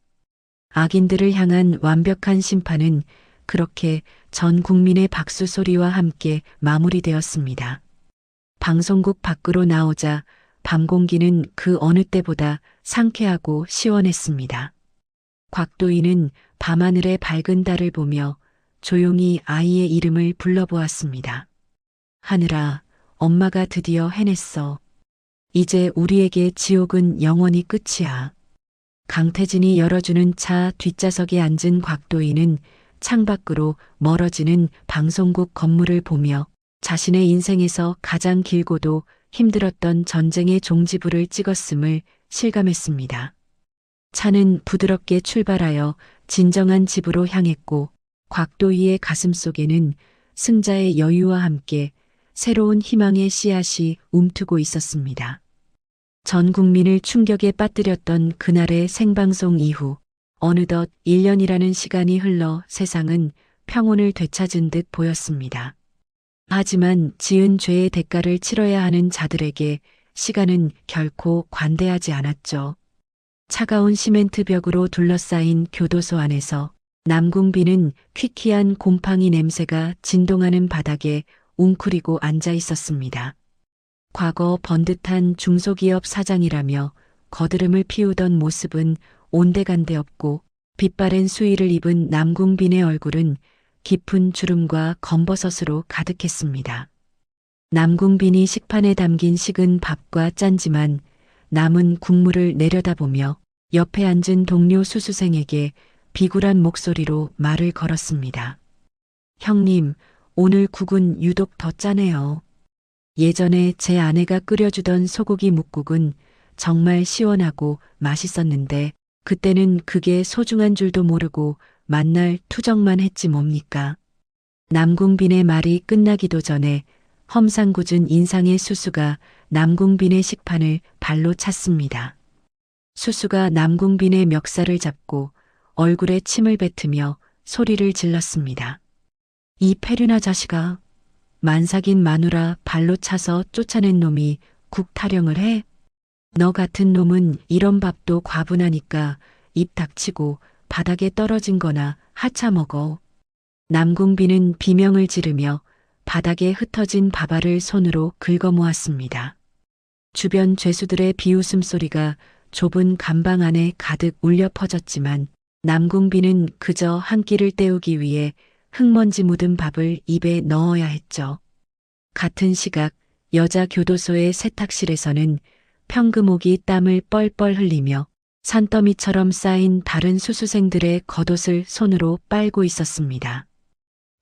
악인들을 향한 완벽한 심판은 그렇게 전 국민의 박수 소리와 함께 마무리되었습니다. 방송국 밖으로 나오자 밤 공기는 그 어느 때보다 상쾌하고 시원했습니다. 곽도희는 밤하늘의 밝은 달을 보며 조용히 아이의 이름을 불러보았습니다. 하늘아, 엄마가 드디어 해냈어. 이제 우리에게 지옥은 영원히 끝이야. 강태진이 열어주는 차 뒷좌석에 앉은 곽도희는 창밖으로 멀어지는 방송국 건물을 보며 자신의 인생에서 가장 길고도 힘들었던 전쟁의 종지부를 찍었음을 실감했습니다. 차는 부드럽게 출발하여 진정한 집으로 향했고 곽도희의 가슴속에는 승자의 여유와 함께 새로운 희망의 씨앗이 움트고 있었습니다. 전 국민을 충격에 빠뜨렸던 그날의 생방송 이후 어느덧 1년이라는 시간이 흘러 세상은 평온을 되찾은 듯 보였습니다. 하지만 지은 죄의 대가를 치러야 하는 자들에게 시간은 결코 관대하지 않았죠. 차가운 시멘트 벽으로 둘러싸인 교도소 안에서 남궁빈은 퀴퀴한 곰팡이 냄새가 진동하는 바닥에 웅크리고 앉아 있었습니다. 과거 번듯한 중소기업 사장이라며 거드름을 피우던 모습은 온데간데 없고 빛바랜 수의를 입은 남궁빈의 얼굴은 깊은 주름과 검버섯으로 가득했습니다. 남궁빈이 식판에 담긴 식은 밥과 짠지만 남은 국물을 내려다보며 옆에 앉은 동료 수수생에게 비굴한 목소리로 말을 걸었습니다. 형님, 오늘 국은 유독 더 짜네요. 예전에 제 아내가 끓여주던 소고기 묵국은 정말 시원하고 맛있었는데 그때는 그게 소중한 줄도 모르고 만날 투정만 했지 뭡니까. 남궁빈의 말이 끝나기도 전에 험상궂은 인상의 수수가 남궁빈의 식판을 발로 찼습니다. 수수가 남궁빈의 멱살을 잡고 얼굴에 침을 뱉으며 소리를 질렀습니다. 이 페류나 자식아, 만삭인 마누라 발로 차서 쫓아낸 놈이 국 타령을 해? 너 같은 놈은 이런 밥도 과분하니까 입 닥치고 바닥에 떨어진 거나 하차 먹어. 남궁빈은 비명을 지르며 바닥에 흩어진 밥알을 손으로 긁어 모았습니다. 주변 죄수들의 비웃음 소리가 좁은 감방 안에 가득 울려 퍼졌지만 남궁빈은 그저 한 끼를 때우기 위해 흙먼지 묻은 밥을 입에 넣어야 했죠. 같은 시각 여자 교도소의 세탁실에서는 평금옥이 땀을 뻘뻘 흘리며 산더미처럼 쌓인 다른 수수생들의 겉옷을 손으로 빨고 있었습니다.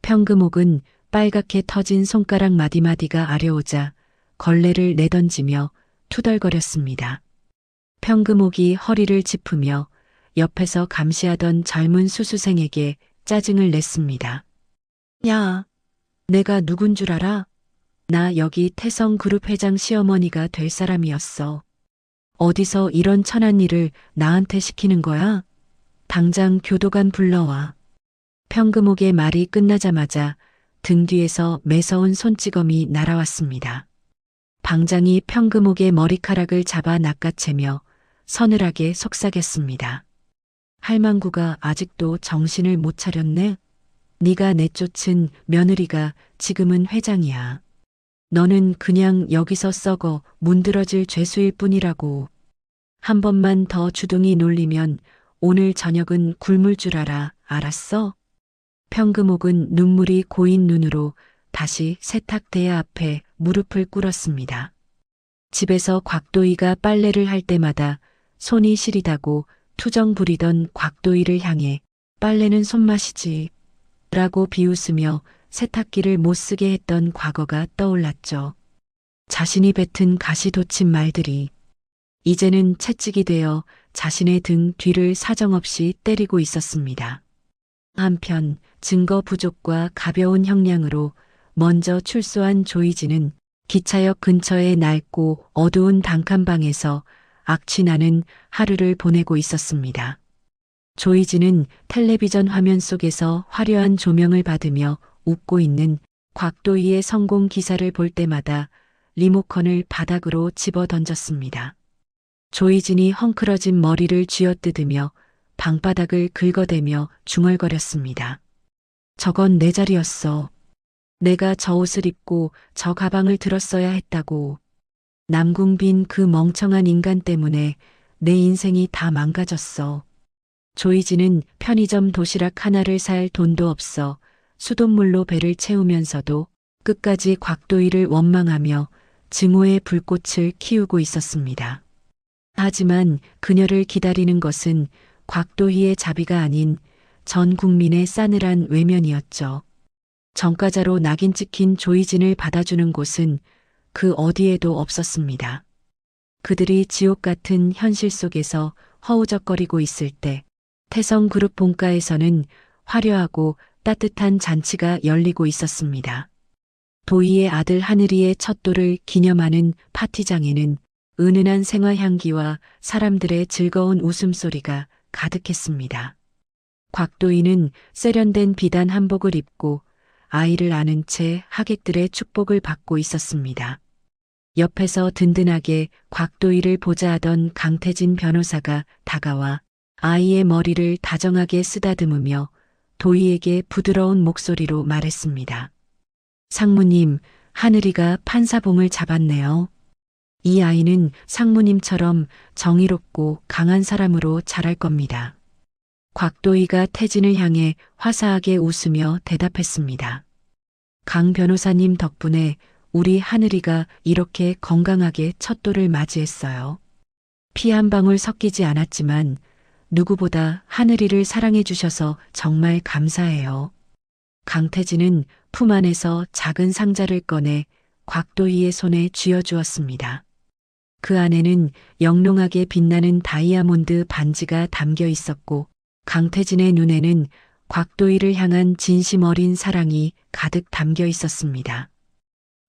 평금옥은 빨갛게 터진 손가락 마디마디가 아려오자 걸레를 내던지며 투덜거렸습니다. 평금옥이 허리를 짚으며 옆에서 감시하던 젊은 수수생에게 짜증을 냈습니다. 야, 내가 누군 줄 알아? 나 여기 태성그룹 회장 시어머니가 될 사람이었어. 어디서 이런 천한 일을 나한테 시키는 거야? 당장 교도관 불러와. 평금옥의 말이 끝나자마자 등 뒤에서 매서운 손찌검이 날아왔습니다. 방장이 평금옥의 머리카락을 잡아 낚아채며 서늘하게 속삭였습니다. 할망구가 아직도 정신을 못 차렸네? 네가 내쫓은 며느리가 지금은 회장이야. 너는 그냥 여기서 썩어 문드러질 죄수일 뿐이라고. 한 번만 더 주둥이 놀리면 오늘 저녁은 굶을 줄 알아. 알았어? 평금옥은 눈물이 고인 눈으로 다시 세탁대야 앞에 무릎을 꿇었습니다. 집에서 곽도희가 빨래를 할 때마다 손이 시리다고 투정 부리던 곽도희를 향해 빨래는 손맛이지 라고 비웃으며 세탁기를 못 쓰게 했던 과거가 떠올랐죠. 자신이 뱉은 가시돋친 말들이 이제는 채찍이 되어 자신의 등 뒤를 사정없이 때리고 있었습니다. 한편 증거 부족과 가벼운 형량으로 먼저 출소한 조이진은 기차역 근처의 낡고 어두운 단칸방에서 악취나는 하루를 보내고 있었습니다. 조이진은 텔레비전 화면 속에서 화려한 조명을 받으며 웃고 있는 곽도희의 성공 기사를 볼 때마다 리모컨을 바닥으로 집어 던졌습니다. 조이진이 헝클어진 머리를 쥐어뜯으며 방바닥을 긁어대며 중얼거렸습니다. 저건 내 자리였어. 내가 저 옷을 입고 저 가방을 들었어야 했다고. 남궁빈 그 멍청한 인간 때문에 내 인생이 다 망가졌어. 조이진은 편의점 도시락 하나를 살 돈도 없어 수돗물로 배를 채우면서도 끝까지 곽도희를 원망하며 증오의 불꽃을 키우고 있었습니다. 하지만 그녀를 기다리는 것은 곽도희의 자비가 아닌 전 국민의 싸늘한 외면이었죠. 전과자로 낙인 찍힌 조이진을 받아주는 곳은 그 어디에도 없었습니다. 그들이 지옥 같은 현실 속에서 허우적거리고 있을 때 태성그룹 본가에서는 화려하고 따뜻한 잔치가 열리고 있었습니다. 도희의 아들 하늘이의 첫돌을 기념하는 파티장에는 은은한 생화향기와 사람들의 즐거운 웃음소리가 가득했습니다. 곽도희는 세련된 비단 한복을 입고 아이를 안은 채 하객들의 축복을 받고 있었습니다. 옆에서 든든하게 곽도희를 보좌하던 강태진 변호사가 다가와 아이의 머리를 다정하게 쓰다듬으며 도희에게 부드러운 목소리로 말했습니다. 상무님, 하늘이가 판사봉을 잡았네요. 이 아이는 상무님처럼 정의롭고 강한 사람으로 자랄 겁니다. 곽도희가 태진을 향해 화사하게 웃으며 대답했습니다. 강 변호사님 덕분에 우리 하늘이가 이렇게 건강하게 첫돌을 맞이했어요. 피 한 방울 섞이지 않았지만 누구보다 하늘이를 사랑해 주셔서 정말 감사해요. 강태진은 품 안에서 작은 상자를 꺼내 곽도희의 손에 쥐어주었습니다. 그 안에는 영롱하게 빛나는 다이아몬드 반지가 담겨 있었고 강태진의 눈에는 곽도희를 향한 진심 어린 사랑이 가득 담겨 있었습니다.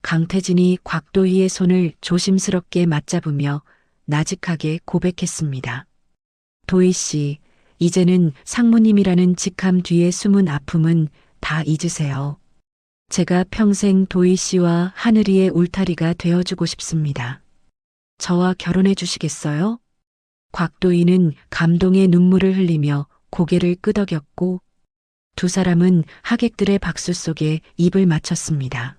강태진이 곽도희의 손을 조심스럽게 맞잡으며 나직하게 고백했습니다. 도희 씨, 이제는 상무님이라는 직함 뒤에 숨은 아픔은 다 잊으세요. 제가 평생 도희 씨와 하늘이의 울타리가 되어주고 싶습니다. 저와 결혼해 주시겠어요? 곽도희는 감동의 눈물을 흘리며 고개를 끄덕였고 두 사람은 하객들의 박수 속에 입을 맞췄습니다.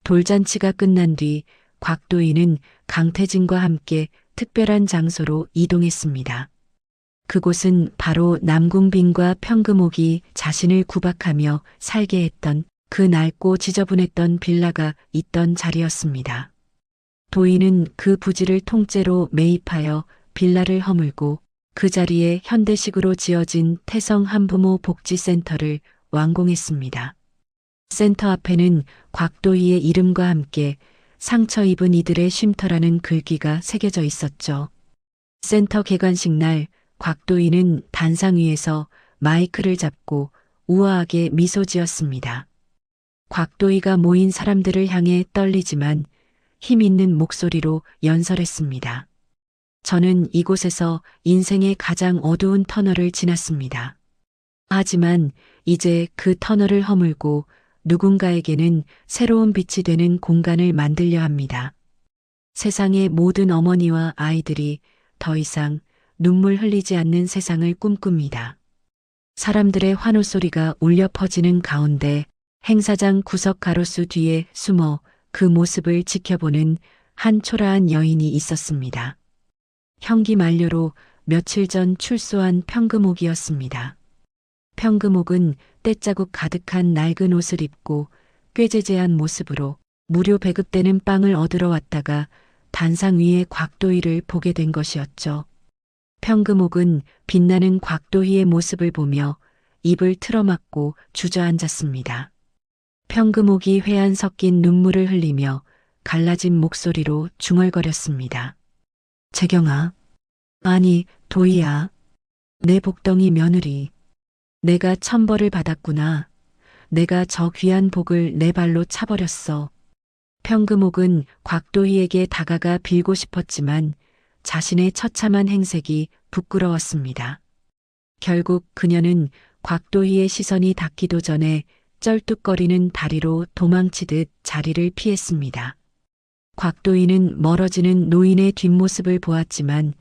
돌잔치가 끝난 뒤 곽도희는 강태진과 함께 특별한 장소로 이동했습니다. 그곳은 바로 남궁빈과 평금옥이 자신을 구박하며 살게 했던 그 낡고 지저분했던 빌라가 있던 자리였습니다. 도희는 그 부지를 통째로 매입하여 빌라를 허물고 그 자리에 현대식으로 지어진 태성 한부모 복지센터를 완공했습니다. 센터 앞에는 곽도희의 이름과 함께 상처 입은 이들의 쉼터라는 글귀가 새겨져 있었죠. 센터 개관식 날 곽도희는 단상 위에서 마이크를 잡고 우아하게 미소 지었습니다. 곽도희가 모인 사람들을 향해 떨리지만 힘 있는 목소리로 연설했습니다. 저는 이곳에서 인생의 가장 어두운 터널을 지났습니다. 하지만 이제 그 터널을 허물고 누군가에게는 새로운 빛이 되는 공간을 만들려 합니다. 세상의 모든 어머니와 아이들이 더 이상 눈물 흘리지 않는 세상을 꿈꿉니다. 사람들의 환호 소리가 울려 퍼지는 가운데 행사장 구석 가로수 뒤에 숨어 그 모습을 지켜보는 한 초라한 여인이 있었습니다. 형기 만료로 며칠 전 출소한 평금옥이었습니다. 평금옥은 때자국 가득한 낡은 옷을 입고 꾀죄죄한 모습으로 무료 배급되는 빵을 얻으러 왔다가 단상 위에 곽도희를 보게 된 것이었죠. 평금옥은 빛나는 곽도희의 모습을 보며 입을 틀어막고 주저앉았습니다. 평금옥이 회한 섞인 눈물을 흘리며 갈라진 목소리로 중얼거렸습니다. 재경아, 아니 도희야, 내 복덩이 며느리. 내가 천벌을 받았구나. 내가 저 귀한 복을 내 발로 차버렸어. 평금옥은 곽도희에게 다가가 빌고 싶었지만 자신의 처참한 행색이 부끄러웠습니다. 결국 그녀는 곽도희의 시선이 닿기도 전에 쩔뚝거리는 다리로 도망치듯 자리를 피했습니다. 곽도희는 멀어지는 노인의 뒷모습을 보았지만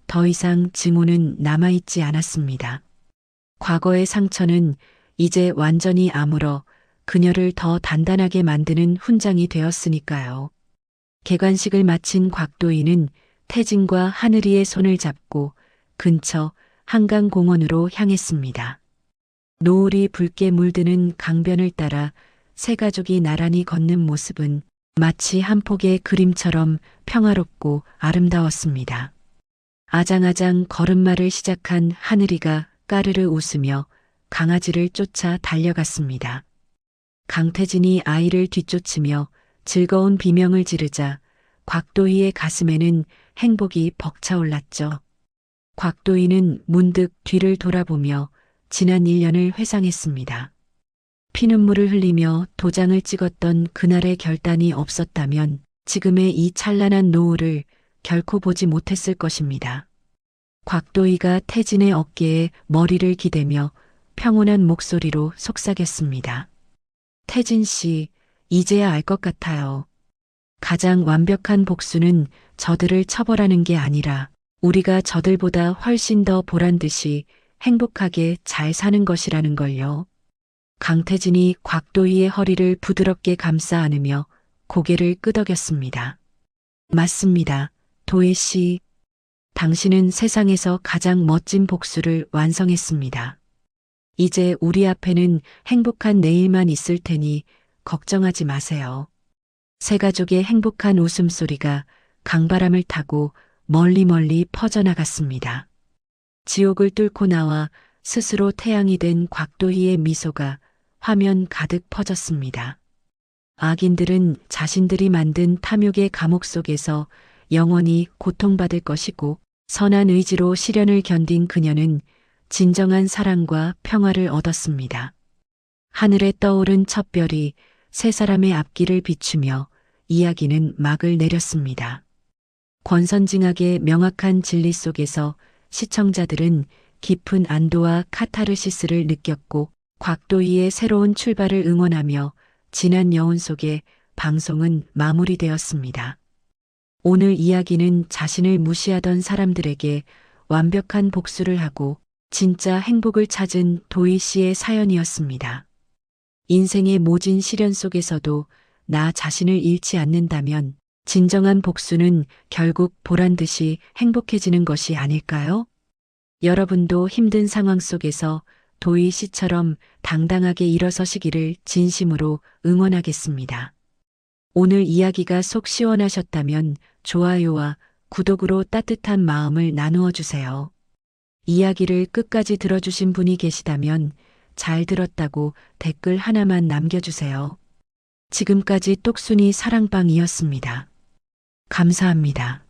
더 이상 증오는 남아있지 않았습니다. 과거의 상처는 이제 완전히 아물어 그녀를 더 단단하게 만드는 훈장이 되었으니까요. 개관식을 마친 곽도희는 태진과 하늘이의 손을 잡고 근처 한강공원으로 향했습니다. 노을이 붉게 물드는 강변을 따라 세 가족이 나란히 걷는 모습은 마치 한 폭의 그림처럼 평화롭고 아름다웠습니다. 아장아장 걸음마를 시작한 하늘이가 까르르 웃으며 강아지를 쫓아 달려갔습니다. 강태진이 아이를 뒤쫓으며 즐거운 비명을 지르자 곽도희의 가슴에는 행복이 벅차올랐죠. 곽도희는 문득 뒤를 돌아보며 지난 1년을 회상했습니다. 피눈물을 흘리며 도장을 찍었던 그날의 결단이 없었다면 지금의 이 찬란한 노을을 결코 보지 못했을 것입니다. 곽도희가 태진의 어깨에 머리를 기대며 평온한 목소리로 속삭였습니다. 태진 씨, 이제야 알 것 같아요. 가장 완벽한 복수는 저들을 처벌하는 게 아니라 우리가 저들보다 훨씬 더 보란 듯이 행복하게 잘 사는 것이라는 걸요. 강태진이 곽도희의 허리를 부드럽게 감싸 안으며 고개를 끄덕였습니다. 맞습니다. 도희 씨. 당신은 세상에서 가장 멋진 복수를 완성했습니다. 이제 우리 앞에는 행복한 내일만 있을 테니 걱정하지 마세요. 세 가족의 행복한 웃음소리가 강바람을 타고 멀리 퍼져나갔습니다. 지옥을 뚫고 나와 스스로 태양이 된 곽도희의 미소가 화면 가득 퍼졌습니다. 악인들은 자신들이 만든 탐욕의 감옥 속에서 영원히 고통받을 것이고 선한 의지로 시련을 견딘 그녀는 진정한 사랑과 평화를 얻었습니다. 하늘에 떠오른 첫 별이 세 사람의 앞길을 비추며 이야기는 막을 내렸습니다. 권선징악의 명확한 진리 속에서 시청자들은 깊은 안도와 카타르시스를 느꼈고 곽도희의 새로운 출발을 응원하며 진한 여운 속에 방송은 마무리되었습니다. 오늘 이야기는 자신을 무시하던 사람들에게 완벽한 복수를 하고 진짜 행복을 찾은 도희 씨의 사연이었습니다. 인생의 모진 시련 속에서도 나 자신을 잃지 않는다면 진정한 복수는 결국 보란 듯이 행복해지는 것이 아닐까요? 여러분도 힘든 상황 속에서 도희 씨처럼 당당하게 일어서시기를 진심으로 응원하겠습니다. 오늘 이야기가 속 시원하셨다면 좋아요와 구독으로 따뜻한 마음을 나누어 주세요. 이야기를 끝까지 들어주신 분이 계시다면 잘 들었다고 댓글 하나만 남겨주세요. 지금까지 똑순이 사랑방이었습니다. 감사합니다.